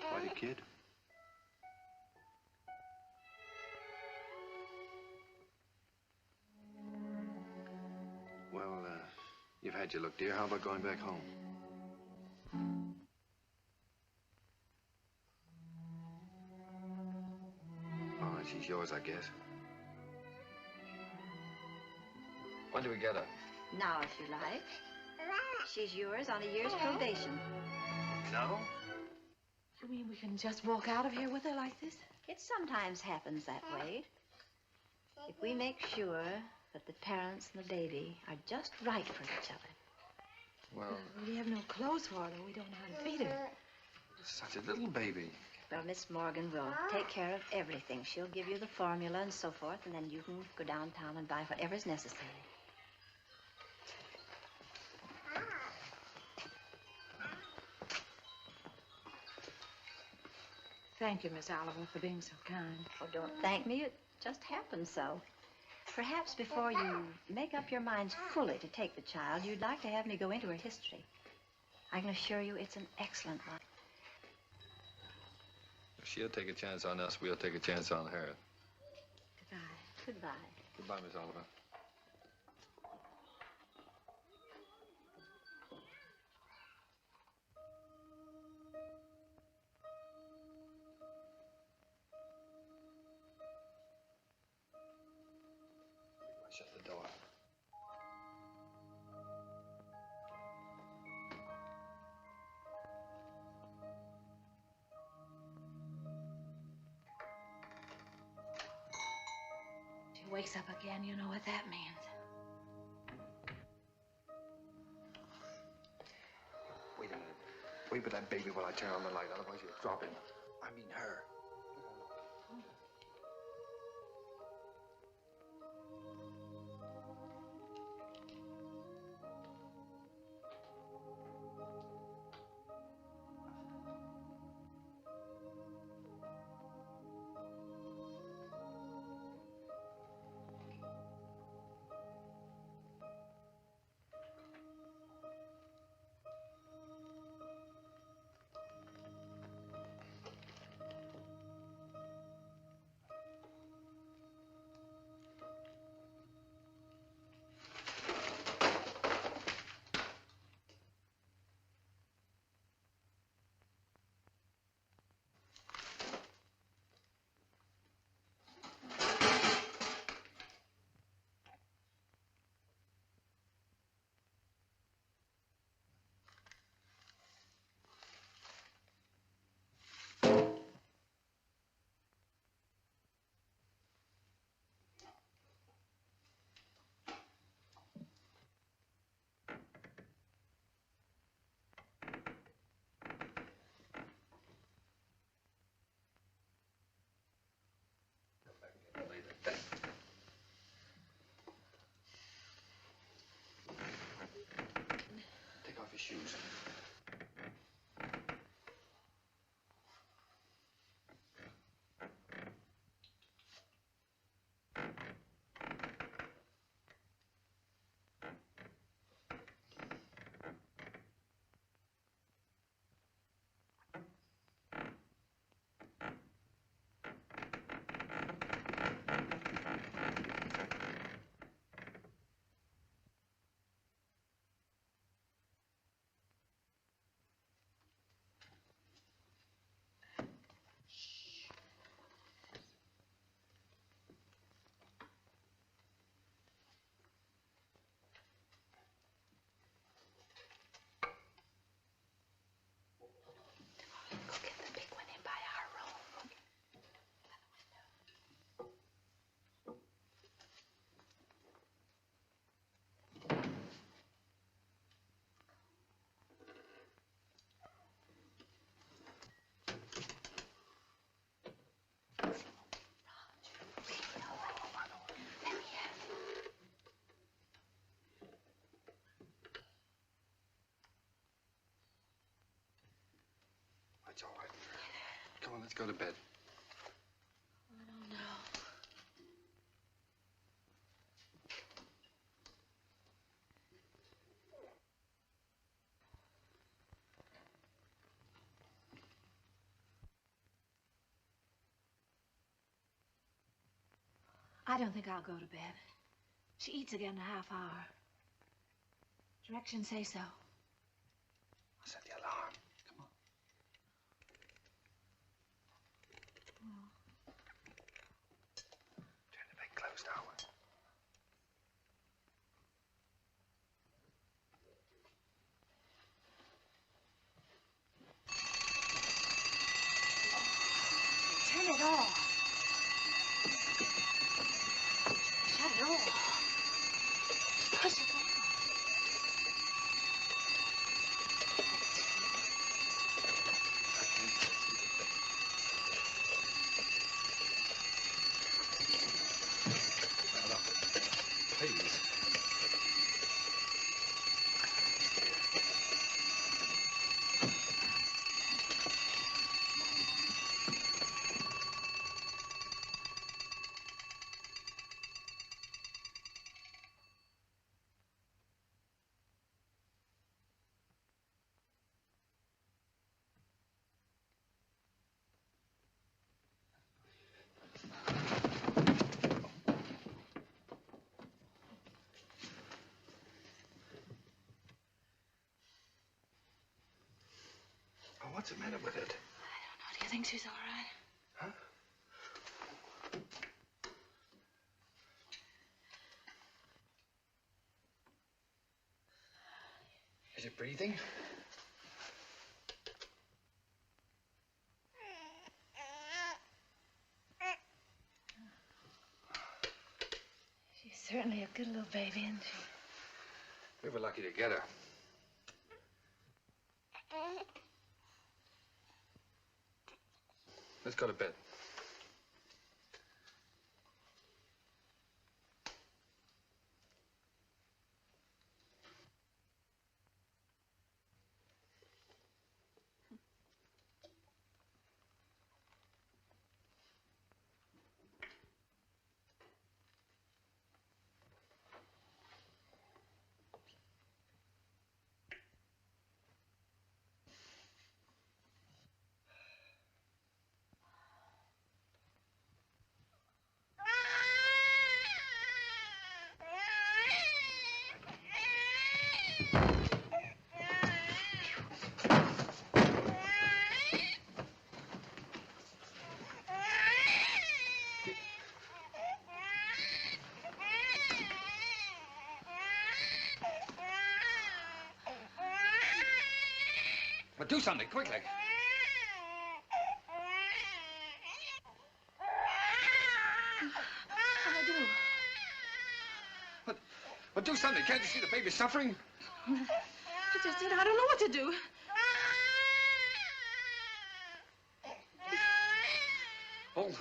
Quite a kid. You've had your look, dear. How about going back home? All right, she's yours, I guess. When do we get her? Now, if you like. She's yours on a year's probation. No? You mean we can just walk out of here with her like this? It sometimes happens that way. If we make sure that the parents and the baby are just right for each other. Well, We have no clothes for her, though. We don't know how to feed her. such a little baby. Well, Miss Morgan will take care of everything. She'll give you the formula and so forth, and then you can go downtown and buy whatever's necessary. Thank you, Miss Oliver, for being so kind. Oh, don't thank me. It just happened so. Perhaps before you make up your minds fully to take the child, you'd like to have me go into her history. I can assure you it's an excellent one. If she'll take a chance on us, we'll take a chance on her. Goodbye. Goodbye. Goodbye, Miss Oliver. Shut the door. She wakes up again, you know what that means. Wait a minute. Wait with that baby while I turn on the light, otherwise you'll drop him. I mean her. Take off your shoes. It's all right. Come on, let's go to bed. I don't know. I don't think I'll go to bed. She eats again in a half hour. Directions say so. I'll set the alarm. Come on. Turn the big closed our way. Turn it off. Shut it off. Push it down. Please. Oh, what's the matter with it? I don't know. Do you think she's all right? Huh? Is it breathing? She's certainly a good little baby, isn't she? We were lucky to get her. Let's go to bed. But do something, quickly. I do. But do something. Can't you see the baby suffering? I just said I don't know what to do. Oh,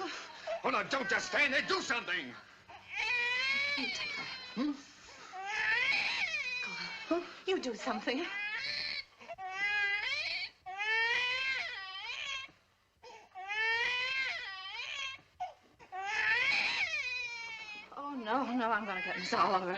no, don't just stand there. Do something. You take her. Hmm? Go on. You do something. Oh, no, I'm gonna get Miss Oliver.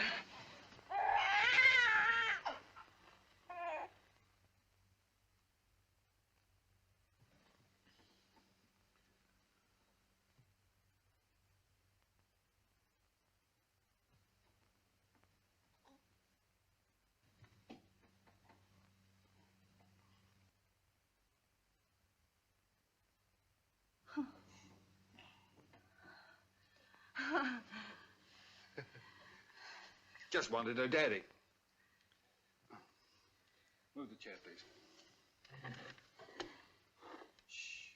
Just wanted her daddy. Move the chair, please. Shh.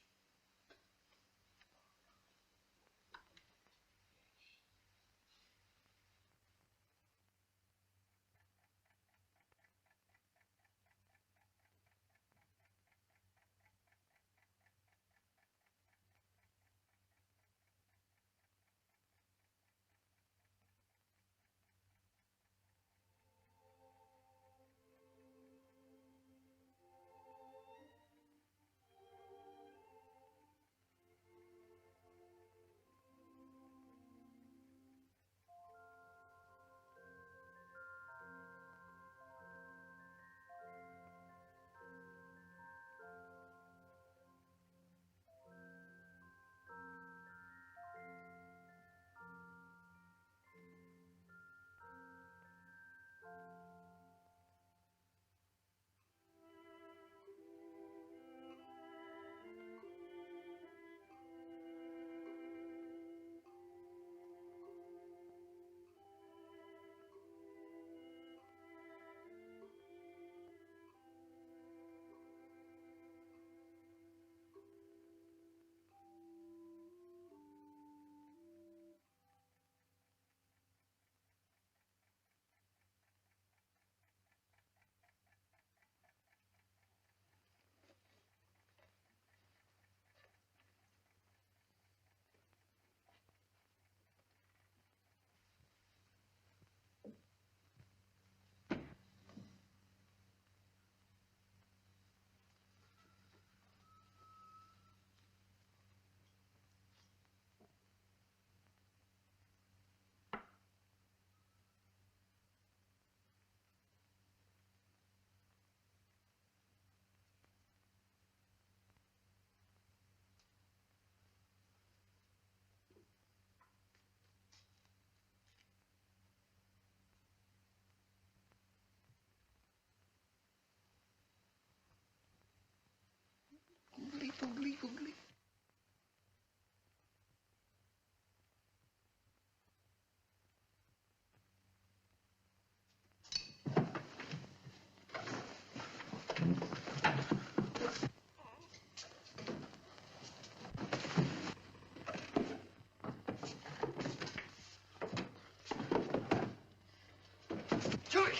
Julie,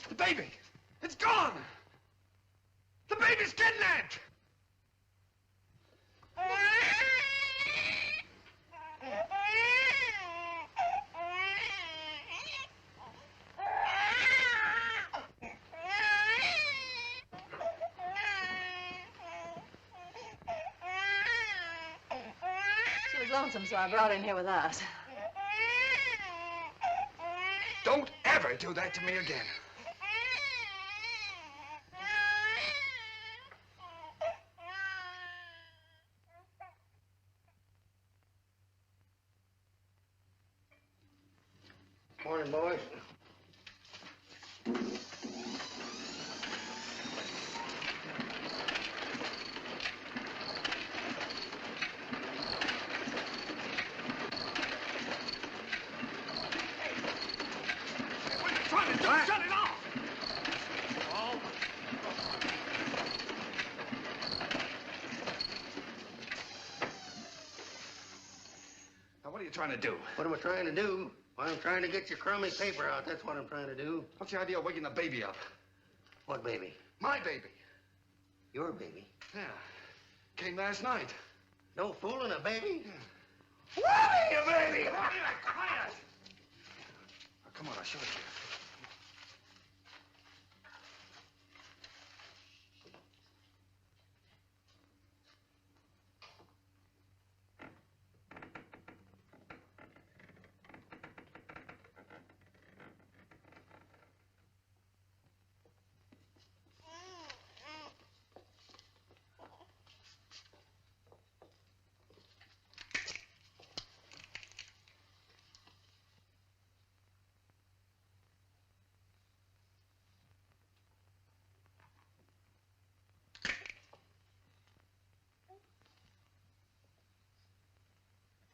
the baby, it's gone. The baby's kidnapped. She was lonesome, so I brought her in here with us. Don't ever do that to me again. Morning, boys. Trying to do, shut it off! Oh. Now, what are you trying to do? What am I trying to do? Well, I'm trying to get your crummy paper out. That's what I'm trying to do. What's the idea of waking the baby up? What baby? My baby. Your baby? Yeah. Came last night. No fooling a baby? What are you, baby? Quiet! Oh, come on, I'll show it to you.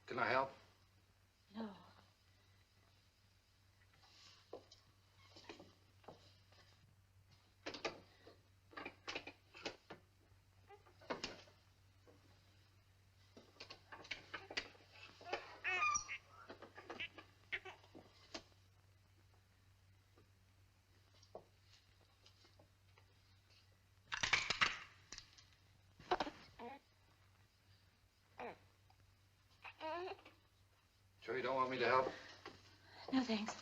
Can I help? No. Sure you don't want me to help? No, thanks.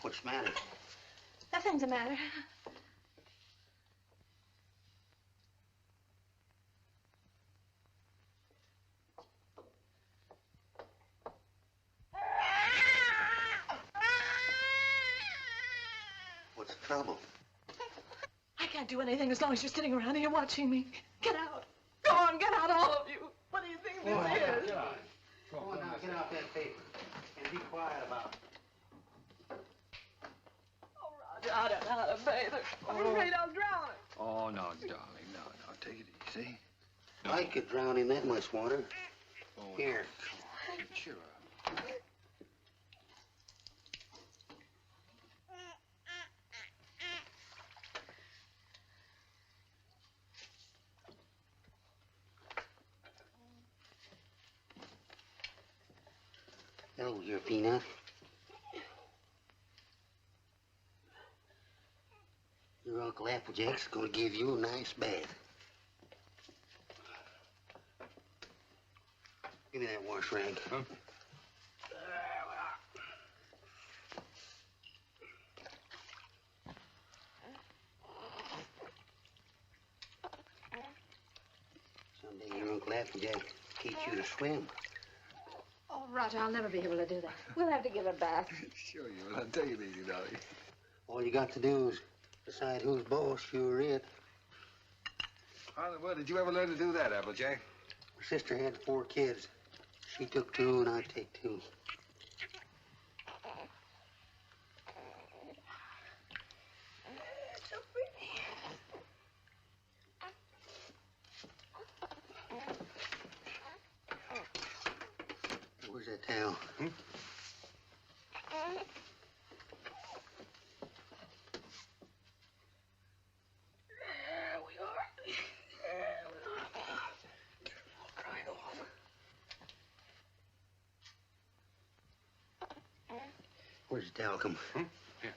What's the matter? Nothing's the matter. What's the trouble? I can't do anything as long as you're sitting around here watching me. Get out. Go on, get out, all of you. What do you think this is? Get out. Go on now, get out that paper. And be quiet about it. Oh, Roger, I don't know how to bathe her. I'm afraid I'll drown her. Oh, no, darling, no. Take it easy. I could drown in that much water. Oh, Here. come on, cheer up. Hello, your peanut. Your Uncle Applejack's gonna give you a nice bath. Give me that wash rag. Huh? Someday your Uncle Applejack teach you to swim. Oh, Roger, I'll never be able to do that. We'll have to give a bath. Sure you will. I'll tell you, baby dolly. All you got to do is decide who's boss, you or it. How in the world did you ever learn to do that, Applejack? My sister had 4 kids. She took 2 and I take 2. So pretty. Where's that towel? Hmm? Where's the towel come? Hmm? Here.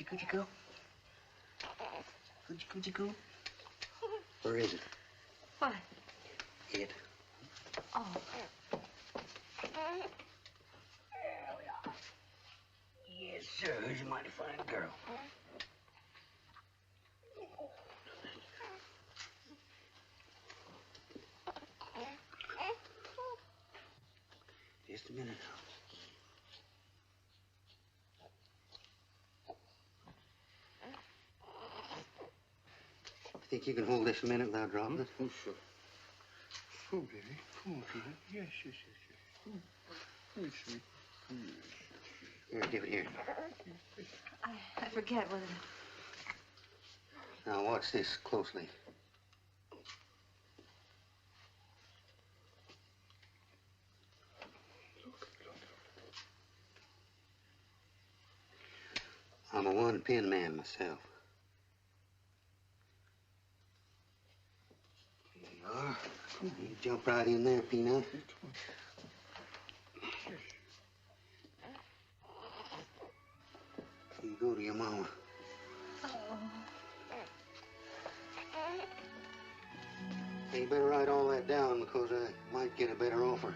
Coochie go? Coochie go? Where is it? What? It. Oh. Yes, sir. Who's a mighty fine girl. Just a minute. Think you can hold this a minute without dropping it? Oh, sure. Oh, baby. Come on, baby. Yes, yes, yes, yes. Oh, sweet. Here, give it here. I forget whether... Now, watch this closely. I'm a one-pin man myself. Here you are. You jump right in there, Peanut. You go to your mama. Hey, you better write all that down because I might get a better offer.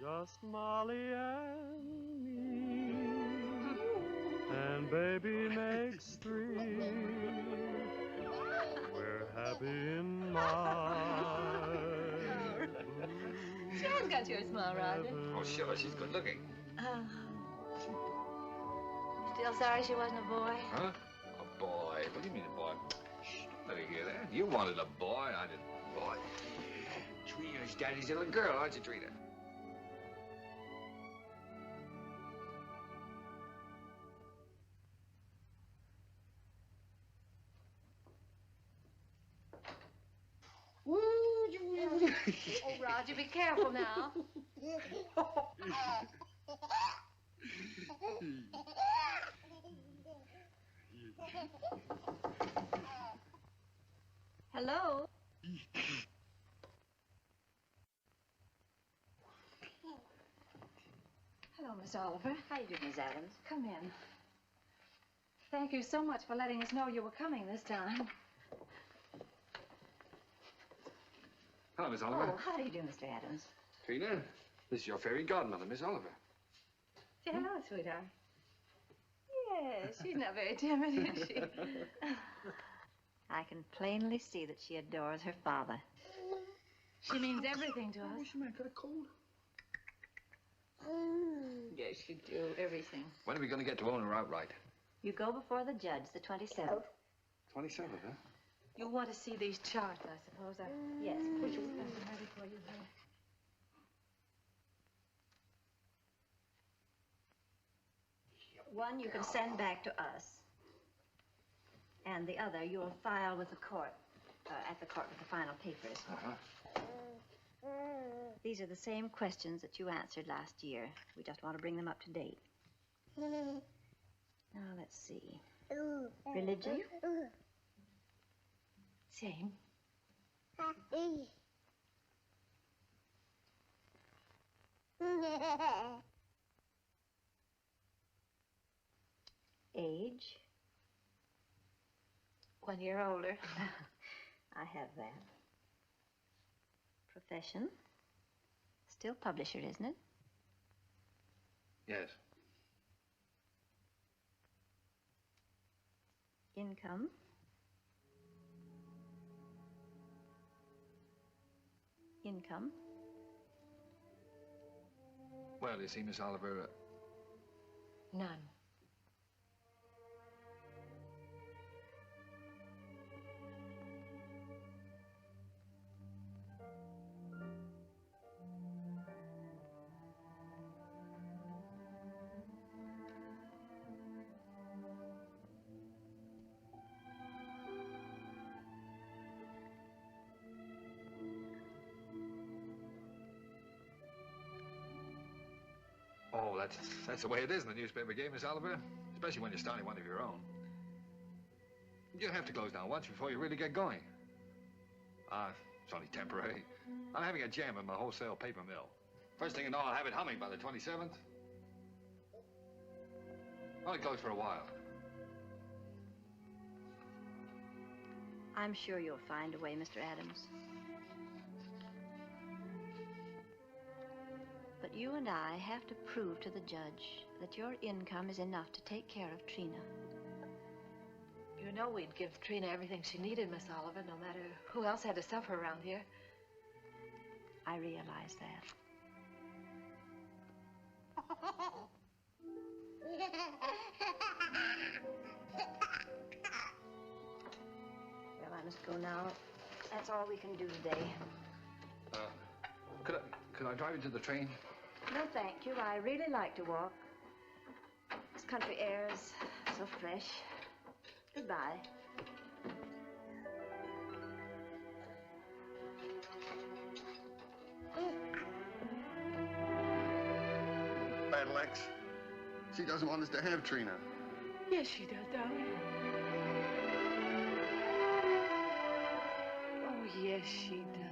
Just Molly and me, and baby makes 3. We're happy in my She has got your smile, Roger. Oh, sure. She's good looking. Still sorry she wasn't a boy? Huh? A boy? What do you mean a boy? Shh, don't let her hear that. You wanted a boy. I didn't. Boy. Trina's daddy's little girl, aren't you, Trina? Oh, Roger, be careful now. Hello? Hello, Miss Oliver. How you doing, Miss Adams? Come in. Thank you so much for letting us know you were coming this time. Hello, Miss Oliver. Oh, how do you do, Mr. Adams? Trina, This is your fairy godmother, Miss Oliver. Say hello, sweetheart. Yes, she's not very timid, is she? I can plainly see that she adores her father. She means everything to us. She might got a cold. Yes, she do. Everything. When are we going to get to own her outright? You go before the judge, the 27th. 27th, huh? You'll want to see these charts, I suppose. Yes, Which please. is ready for you here. One you can send back to us. And the other you'll file with the court, at the court with the final papers. These are the same questions that you answered last year. We just want to bring them up to date. Now, let's see. Religion? Same. Age? 1 year older. I have that. Profession? Still publisher, isn't it? Yes. Income? Income? Well, you see, Miss Oliver, None. oh, that's the way it is in the newspaper game, Miss Oliver. Especially when you're starting one of your own. You have to close down once before you really get going. It's only temporary. I'm having a jam in my wholesale paper mill. First thing you know, I'll have it humming by the 27th. Only closed for a while. I'm sure you'll find a way, Mr. Adams. But you and I have to prove to the judge that your income is enough to take care of Trina. You know we'd give Trina everything she needed, Miss Oliver, no matter who else had to suffer around here. I realize that. Well, I must go now. That's all we can do today. Could I drive you to the train? No, thank you. I really like to walk. This country air is so fresh. Goodbye. Bad Lex. She doesn't want us to have Trina. Yes, she does, darling. Oh, yes, she does.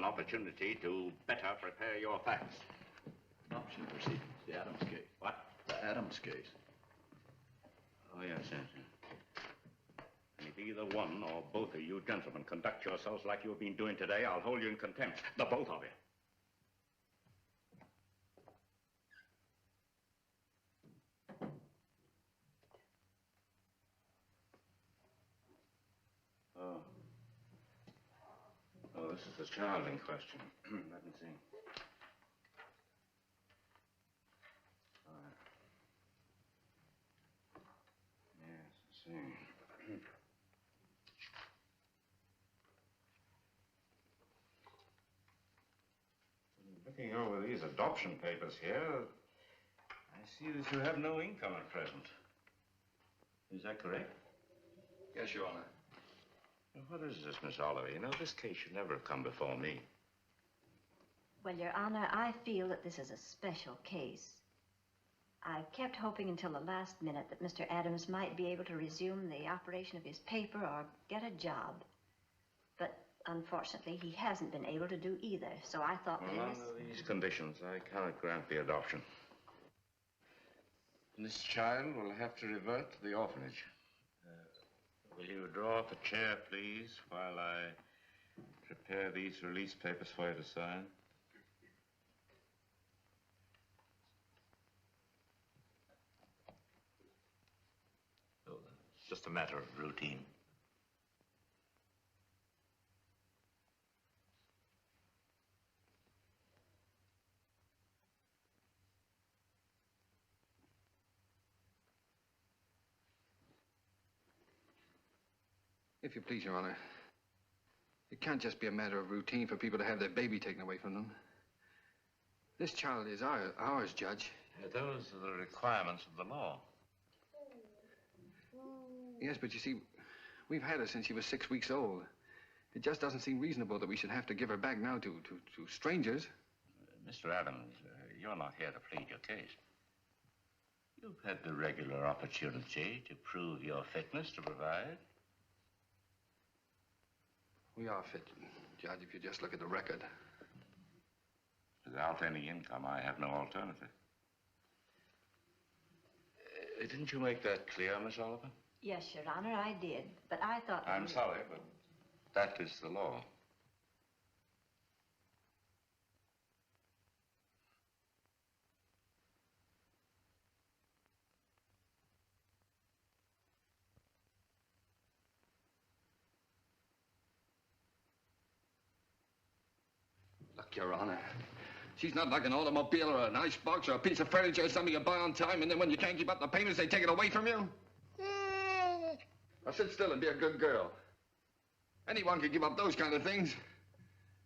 an opportunity to better prepare your facts. Adoption proceedings, the Adams case. What? The Adams case. Oh, yes, yes, yes. And if either one or both of you gentlemen conduct yourselves like you've been doing today, I'll hold you in contempt. The both of you. Oh, this is the child in question. Let me see. Yes, I see. Looking over these adoption papers here, I see that you have no income at present. Is that correct? Yes, Your Honor. What is this, Miss Oliver? You know, this case should never have come before me. Well, Your Honor, I feel that this is a special case. I've kept hoping until the last minute that Mr. Adams might be able to resume the operation of his paper or get a job. But unfortunately, he hasn't been able to do either, so I thought that Well, under these conditions, I cannot grant the adoption. And this child will have to revert to the orphanage. Will you draw up a chair, please, while I prepare these release papers for you to sign? Oh, it's just a matter of routine. If you please, Your Honor, it can't just be a matter of routine for people to have their baby taken away from them. This child is ours, Judge. Those are the requirements of the law. Yes, but you see, we've had her since she was 6 weeks old. It just doesn't seem reasonable that we should have to give her back now to strangers. Mr. Adams, you're not here to plead your case. You've had the regular opportunity to prove your fitness to provide. We are fit, Judge, if you just look at the record. Without any income, I have no alternative. Didn't you make that clear, Miss Oliver? Yes, Your Honor, I did. But I thought... I'm sorry, but that is the law. Look, Your Honor, she's not like an automobile or an icebox or a piece of furniture or something you buy on time, and then when you can't keep up the payments, they take it away from you. Now sit still and be a good girl. Anyone can give up those kind of things.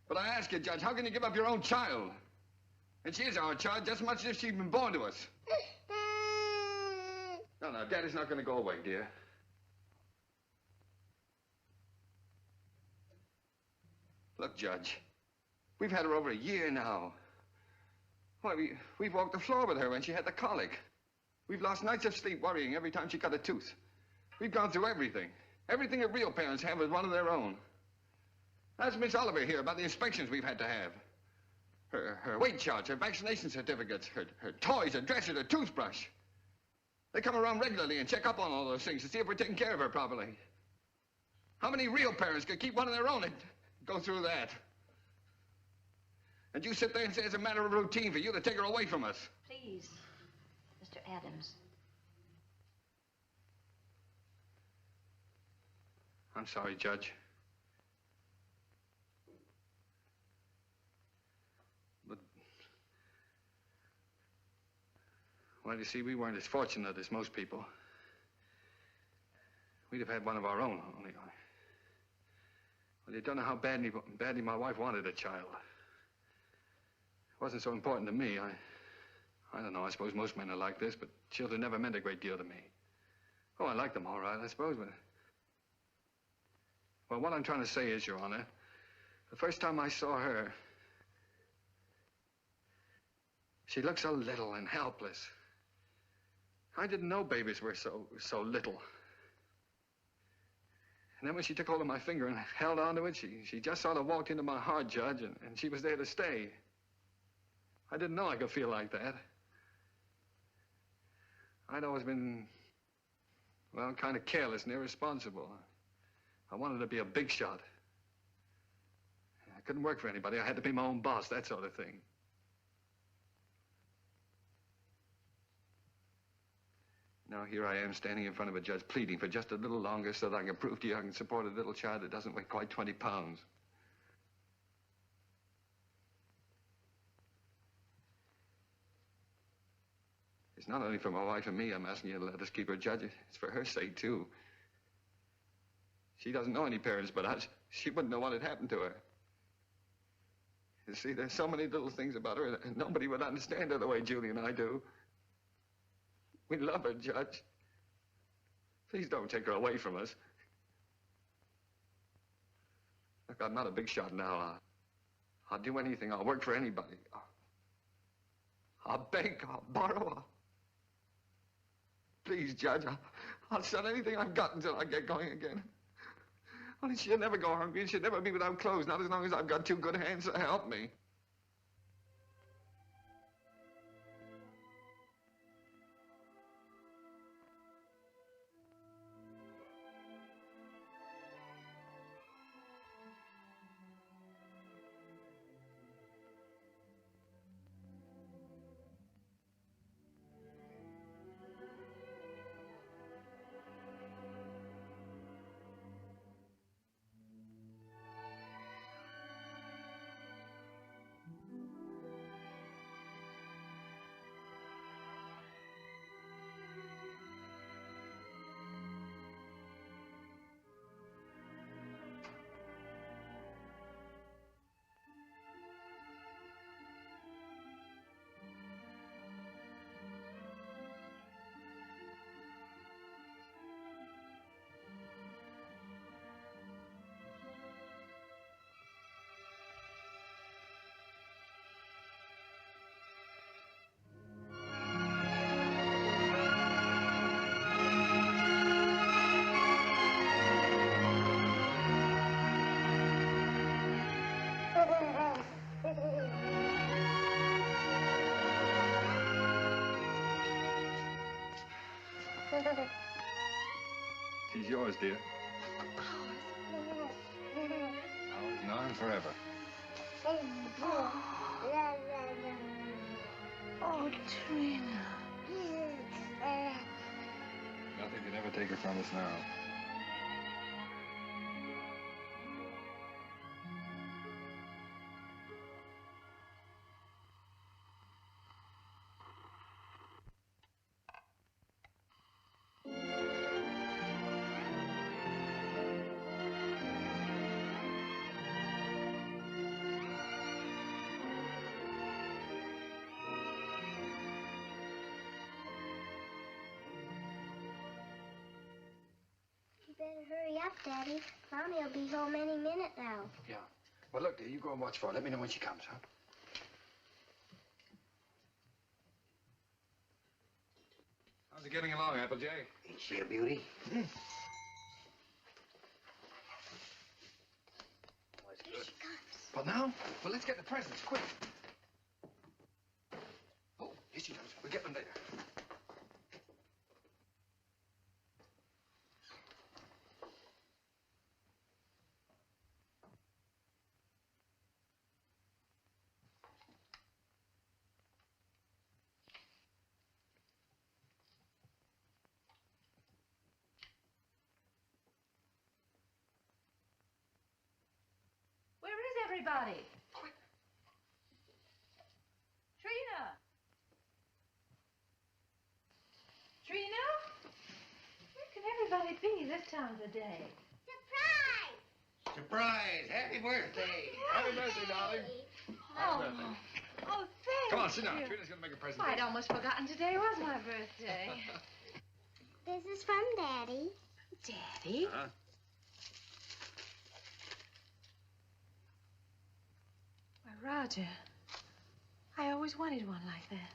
But I ask you, Judge, how can you give up your own child? And she is our child just as much as if she'd been born to us. No, Daddy's not going to go away, dear. Look, Judge, we've had her over a year now. Why, we've walked the floor with her when she had the colic. We've lost nights of sleep worrying every time she cut a tooth. We've gone through everything. Everything that real parents have is one of their own. Ask Miss Oliver here about the inspections we've had to have. Her weight charts, her vaccination certificates, her toys, her dresser, her toothbrush. They come around regularly and check up on all those things to see if we're taking care of her properly. How many real parents could keep one of their own and go through that? And you sit there and say it's a matter of routine for you to take her away from us. Please, Mr. Adams. I'm sorry, Judge. But, well, you see, we weren't as fortunate as most people. We'd have had one of our own, only. Well, you don't know how badly my wife wanted a child. It wasn't so important to me. I don't know, I suppose most men are like this, but children never meant a great deal to me. Oh, I like them all right, I suppose, but... Well, what I'm trying to say is, Your Honor, the first time I saw her, she looked so little and helpless. I didn't know babies were so little. And then when she took hold of my finger and held onto it, she just sort of walked into my heart, Judge, and she was there to stay. I didn't know I could feel like that. I'd always been, well, kind of careless and irresponsible. I wanted to be a big shot. I couldn't work for anybody. I had to be my own boss, that sort of thing. Now here I am standing in front of a judge pleading for just a little longer so that I can prove to you I can support a little child that doesn't weigh quite 20 pounds. It's not only for my wife and me I'm asking you to let us keep her, Judge. It's for her sake, too. She doesn't know any parents but us. She wouldn't know what had happened to her. You see, there's so many little things about her that nobody would understand her the way Julie and I do. We love her, Judge. Please don't take her away from us. Look, I'm not a big shot now. I'll do anything. I'll work for anybody. I'll beg. I'll borrow. Please, Judge, I'll sell anything I've got until I get going again. Only she'll never go hungry and she'll never be without clothes, not as long as I've got two good hands to help me. She's yours, dear. Ours now and forever. Oh, Trina. Nothing can ever take her from us now. Hurry up, Daddy. Mommy will be home any minute now. Yeah. Well, look, dear, you go and watch for her. Let me know when she comes, huh? How's it getting along, Applejay? Ain't she a beauty? Hmm. Here she comes. What now? Well, let's get the presents, quick. Oh, here she comes. We'll get them later. Everybody. Trina. Trina? Where can everybody be this time of the day? Surprise! Surprise! Happy birthday! Happy birthday, darling. Oh, Happy birthday. oh, thank Come on, sit down. you. Trina's going to make a present. I'd almost forgotten today was my birthday. This is from Daddy. Daddy? Uh-huh. Why, Roger, I always wanted one like that.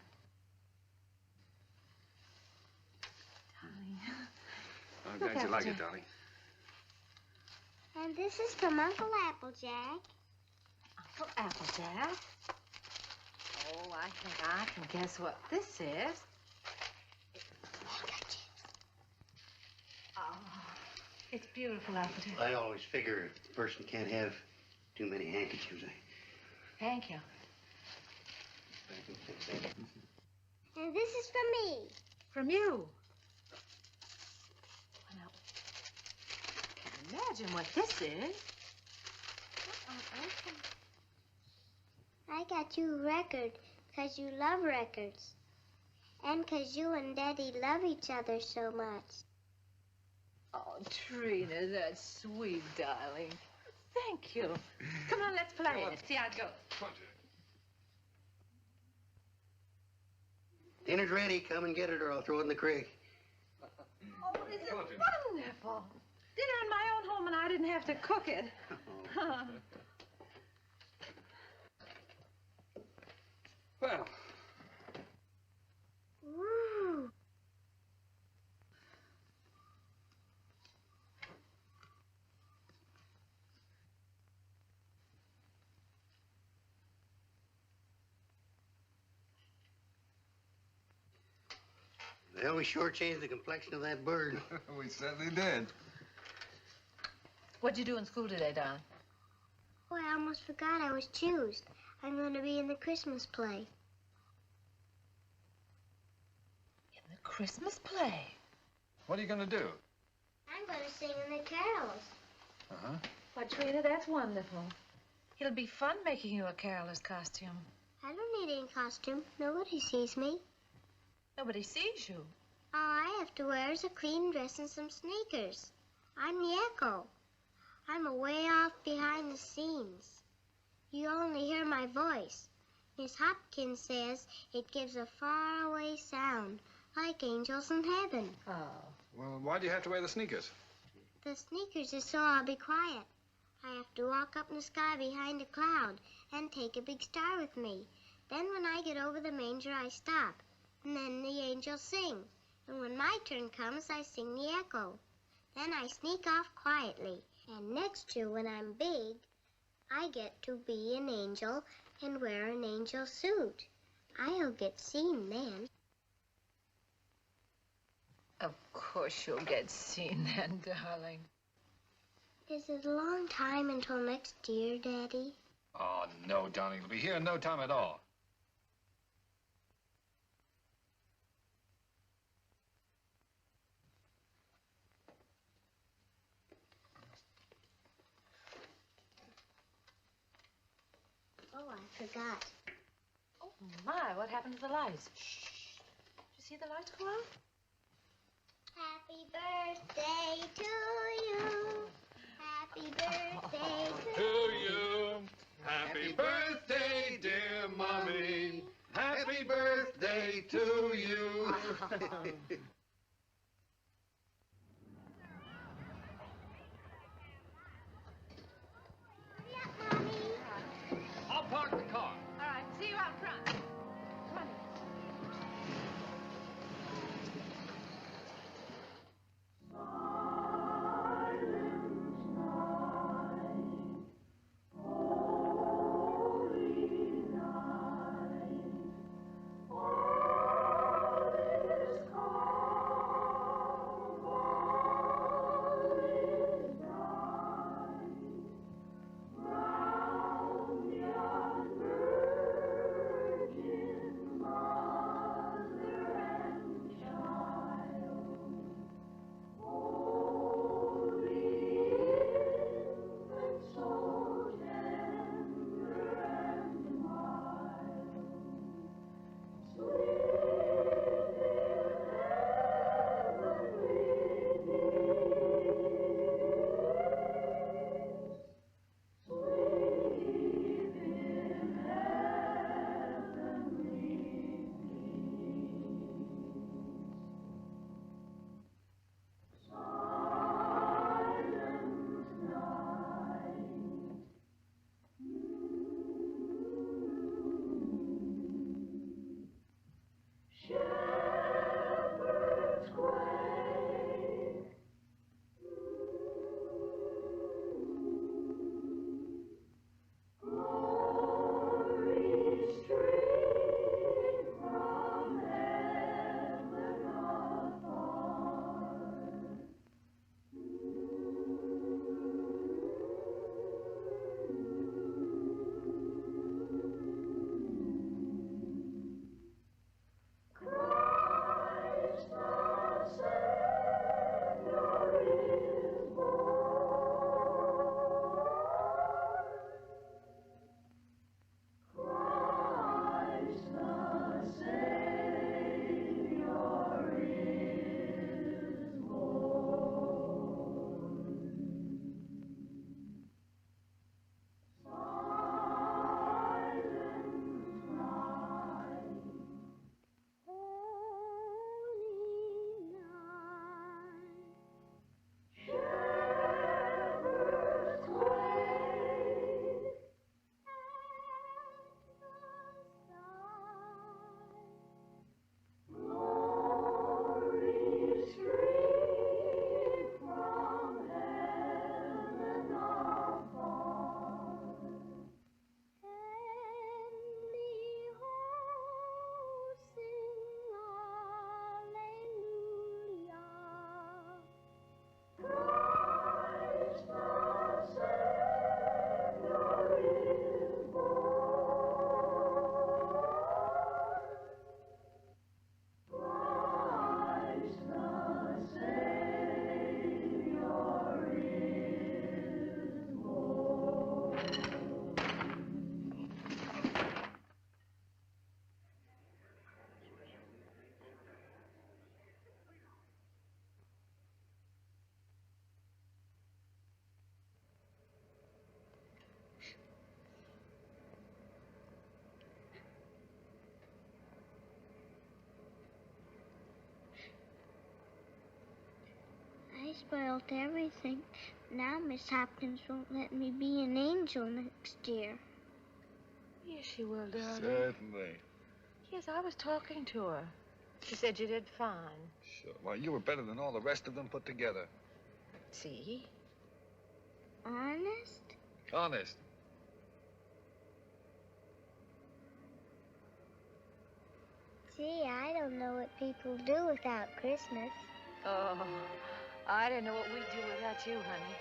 Darling. I'm Look, glad you like Applejack. it, darling. And this is from Uncle Applejack. Uncle Applejack? Oh, I think I can guess what this is. Oh, it's beautiful, Applejack. I always figure a person can't have too many handkerchiefs. Thank you. And this is from me. From you? Well, I can't imagine what this is. I got you a record because you love records. And because you and Daddy love each other so much. Oh, Trina, that's sweet, darling. Thank you. Come on, let's play it. See how it goes. Dinner's ready. Come and get it or I'll throw it in the creek. Oh, this is wonderful. Dinner in my own home and I didn't have to cook it. Well. Woo. Well, we sure changed the complexion of that bird. We certainly did. What'd you do in school today, darling? Oh, I almost forgot I was choosed. I'm going to be in the Christmas play. In the Christmas play? What are you going to do? I'm going to sing in the carols. Uh-huh. Why, Trina, that's wonderful. It'll be fun making you a caroler's costume. I don't need any costume. Nobody sees me. Nobody sees you. All I have to wear is a clean dress and some sneakers. I'm the echo. I'm away off behind the scenes. You only hear my voice. Miss Hopkins says it gives a faraway sound, like angels in heaven. Oh. Well, why do you have to wear the sneakers? The sneakers is so I'll be quiet. I have to walk up in the sky behind a cloud and take a big star with me. Then when I get over the manger, I stop. And then the angels sing. And when my turn comes, I sing the echo. Then I sneak off quietly. And next year, when I'm big, I get to be an angel and wear an angel suit. I'll get seen then. Of course you'll get seen then, darling. Is it a long time until next year, Daddy? Oh, no, darling. It'll be here in no time at all. Oh, I forgot. Oh, my, what happened to the lights? Shh. Did you see the lights go out? Happy birthday to you. Happy birthday To you. Happy birthday, dear Mommy. Happy birthday to you. I'll park the car. All right, see you out front. Come on. spoiled everything. Now Miss Hopkins won't let me be an angel next year. Yes, she will, darling. Certainly. Yes, I was talking to her. She said you did fine. Sure. Well, you were better than all the rest of them put together. See? Honest? Honest. Gee, I don't know what people do without Christmas. Oh, I don't know what we'd do without you, honey.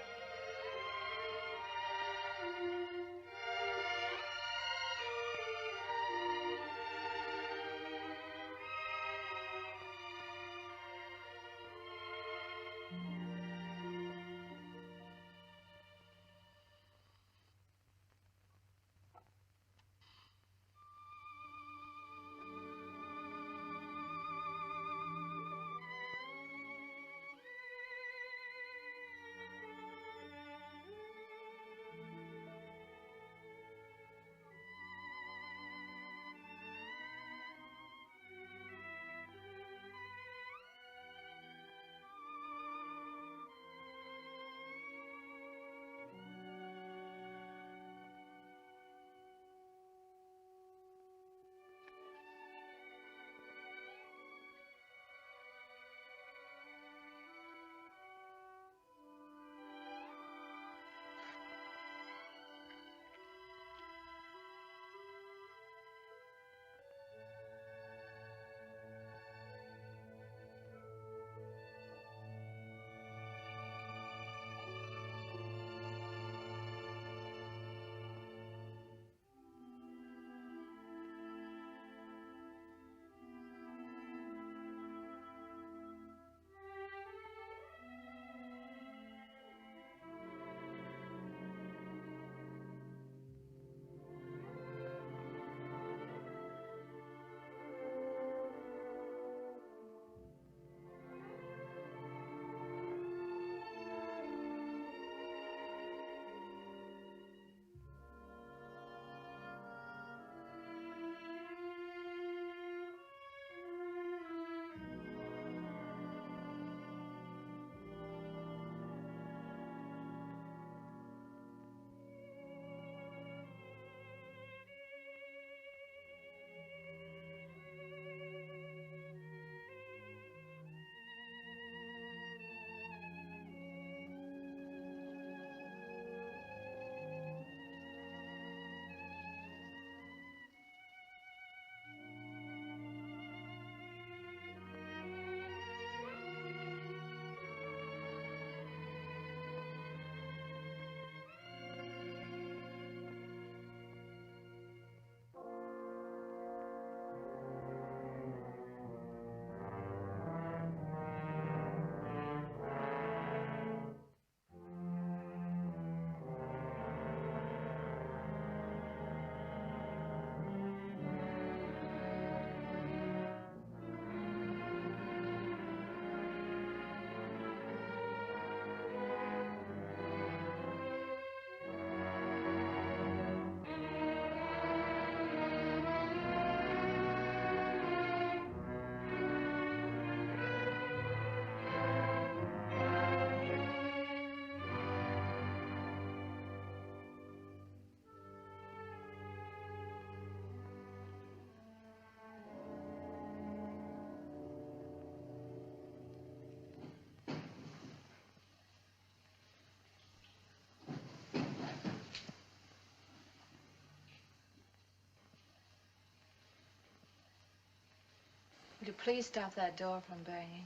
Would you please stop that door from banging?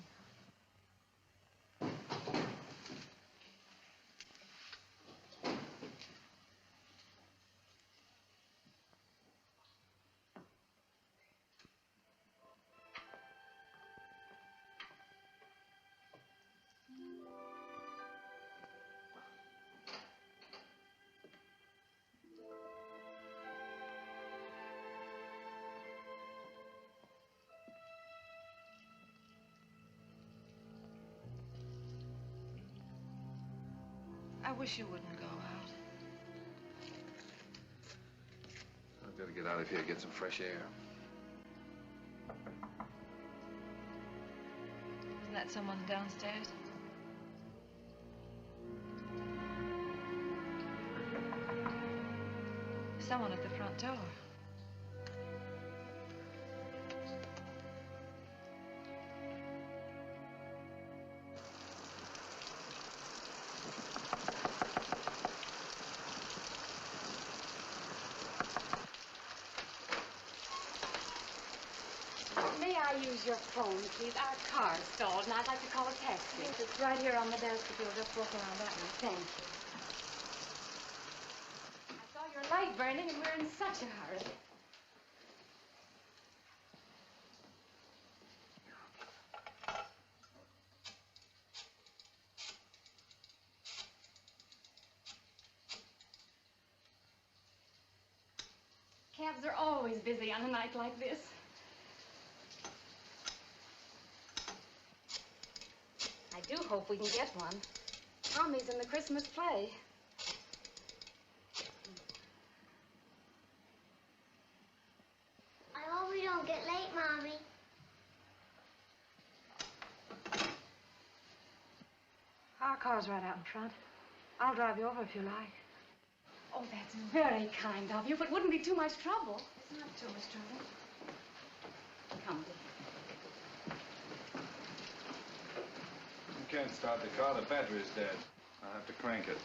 I wish you wouldn't go out. I've got to get out of here, get some fresh air. Isn't that someone downstairs? someone at the front door. May I use your phone, please? Our car's stalled, and I'd like to call a taxi. Yes, it's right here on the desk if you'll just walk around that way. Thank you. I saw your light burning, and we're in such a hurry. Cabs are always busy on a night like this. I do hope we can get one. Tommy's in the Christmas play. I hope we don't get late, Mommy. Our car's right out in front. I'll drive you over if you like. Oh, that's very kind of you, but wouldn't be too much trouble. It's not too much trouble. Come, dear. You can't start the car. The battery's dead. I'll have to crank it.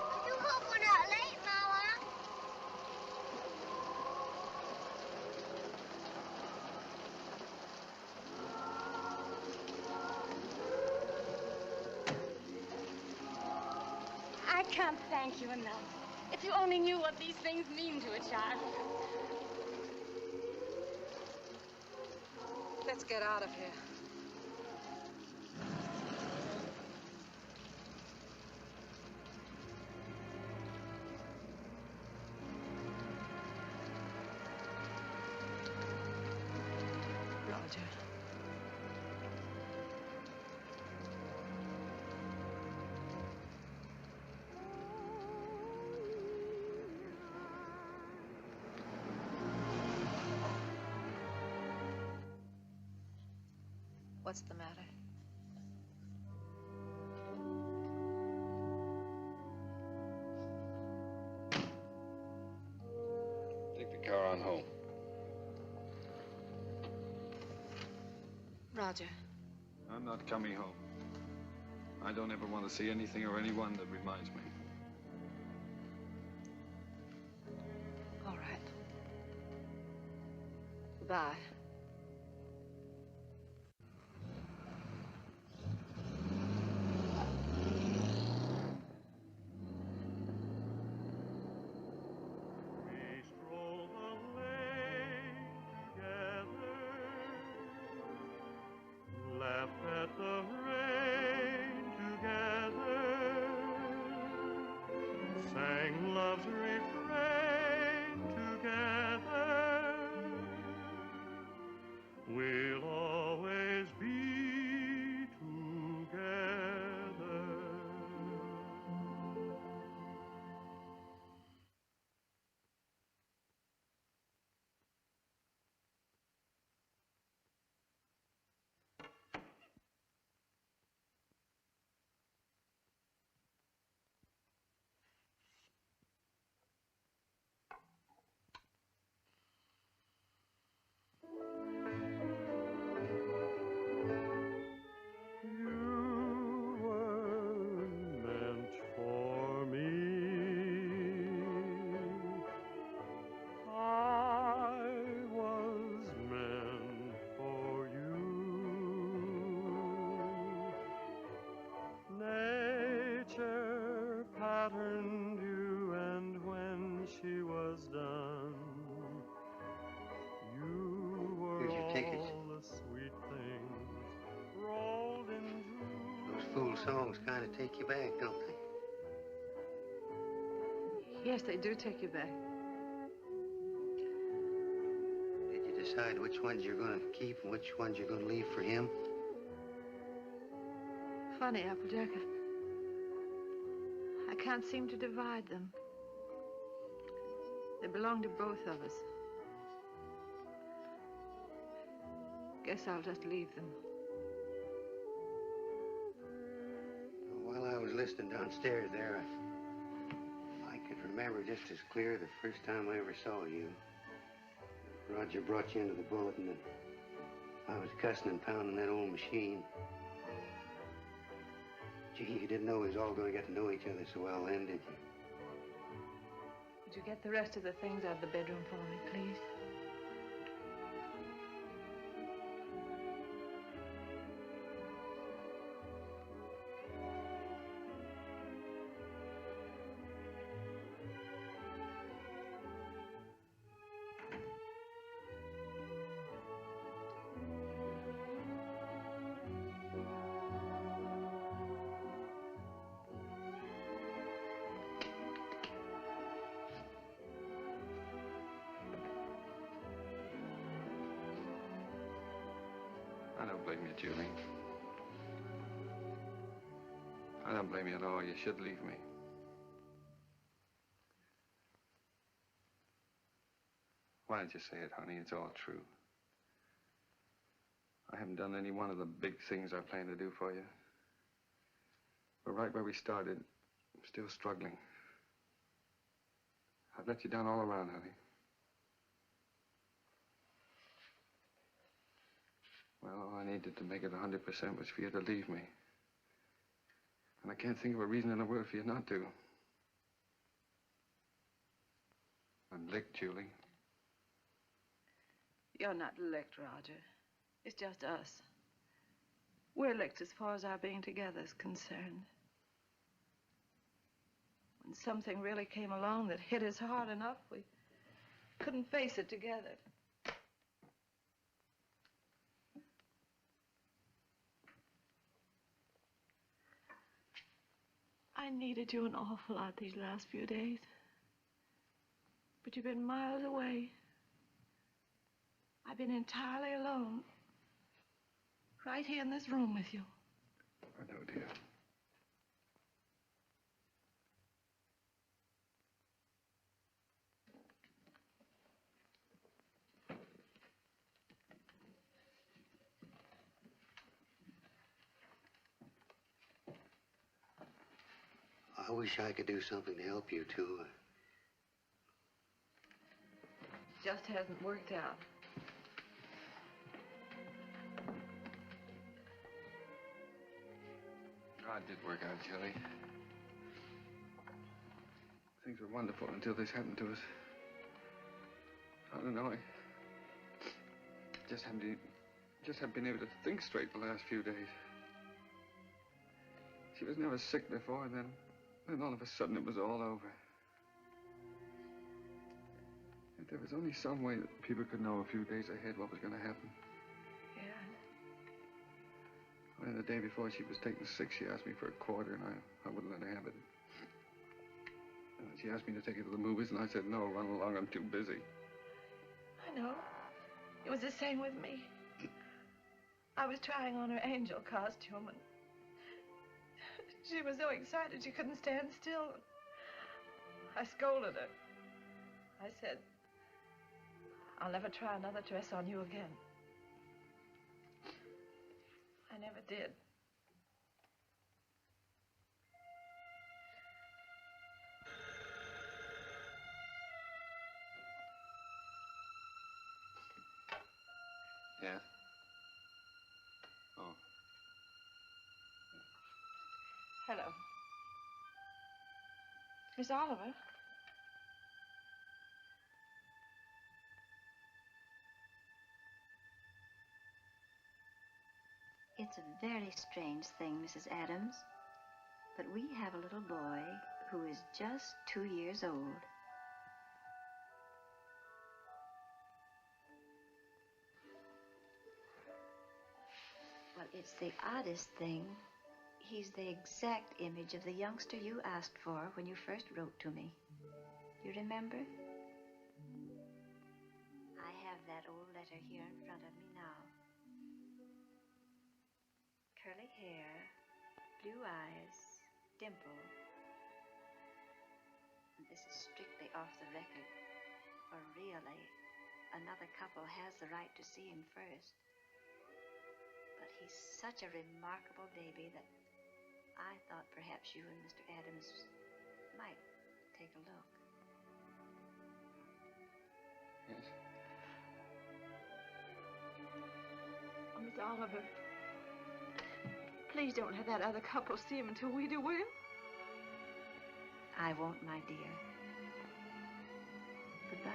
I do hope we're not late, Mama. I can't thank you enough. If you only knew what these things mean to a child. Let's get out of here. Roger. What's the matter? Take the car on home. Roger. I'm not coming home. I don't ever want to see anything or anyone that reminds me. All right. Goodbye. We stroll the lane together, laughed at the rain together, sang love's refrain together. We'll always be together. You were meant for me. I was meant for you. Nature patterned you, and when she was done, you were Here's your tickets. all the sweet things rolled into. Those fool songs kind of take you back, don't they? Yes, they do take you back. Did you decide which ones you're going to keep and which ones you're going to leave for him? funny, Applejack. I can't seem to divide them. They belong to both of us. Guess I'll just leave them. While I was listening downstairs there, I could remember just as clear the first time I ever saw you. Roger brought you into the bulletin and I was cussing and pounding that old machine. Gee, you didn't know we was all going to get to know each other so well then, did you? Would you get the rest of the things out of the bedroom for me, please? I don't blame you, Julie. I don't blame you at all. You should leave me. Why don't you say it, honey? It's all true. I haven't done any one of the big things I plan to do for you. But right where we started, I'm still struggling. I've let you down all around, honey. Well, all I needed to make it 100% was for you to leave me. And I can't think of a reason in the world for you not to. I'm licked, Julie. You're not licked, Roger. It's just us. We're licked as far as our being together is concerned. When something really came along that hit us hard enough, we couldn't face it together. I needed you an awful lot these last few days. But you've been miles away. I've been entirely alone. Right here in this room with you. I know, dear. I wish I could do something to help you, too. Just hasn't worked out. God did work out, Julie. Things were wonderful until this happened to us. I don't know, I just haven't been able to think straight the last few days. She was never sick before, and then all of a sudden it was all over. If there was only some way that people could know a few days ahead what was going to happen. Yeah. Well, the day before she was taken sick, she asked me for a quarter, and I wouldn't let her have it. And she asked me to take her to the movies, and I said, no, run along, I'm too busy. I know. It was the same with me. I was trying on her angel costume, and she was so excited she couldn't stand still. I scolded her. I said, I'll never try another dress on you again. I never did. Yeah? Oh. Hello. Miss Oliver? It's a very strange thing, Mrs. Adams, but we have a little boy who is just 2 years old. Well, it's the oddest thing. He's the exact image of the youngster you asked for when you first wrote to me. You remember? I have that old letter here in front of me now. Curly hair, blue eyes, dimple. And this is strictly off the record, for really, another couple has the right to see him first. But he's such a remarkable baby that I thought perhaps you and Mr. Adams might take a look. Yes. Oh, Miss Oliver, please don't have that other couple see him until we do, will you? I won't, my dear. Goodbye.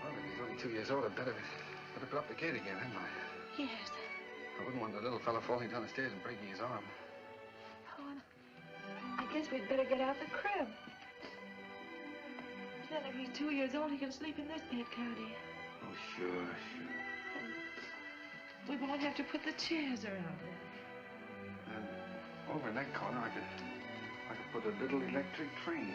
Well, if he's only 2 years old, I'd better put up the gate again, hadn't I? Yes. I wouldn't want the little fella falling down the stairs and breaking his arm. Oh, and I guess we'd better get out the crib. Then if he's 2 years old, he can sleep in this bed, Cody. Oh, sure. We won't have to put the chairs around it. And over in that corner, I could put a little electric train.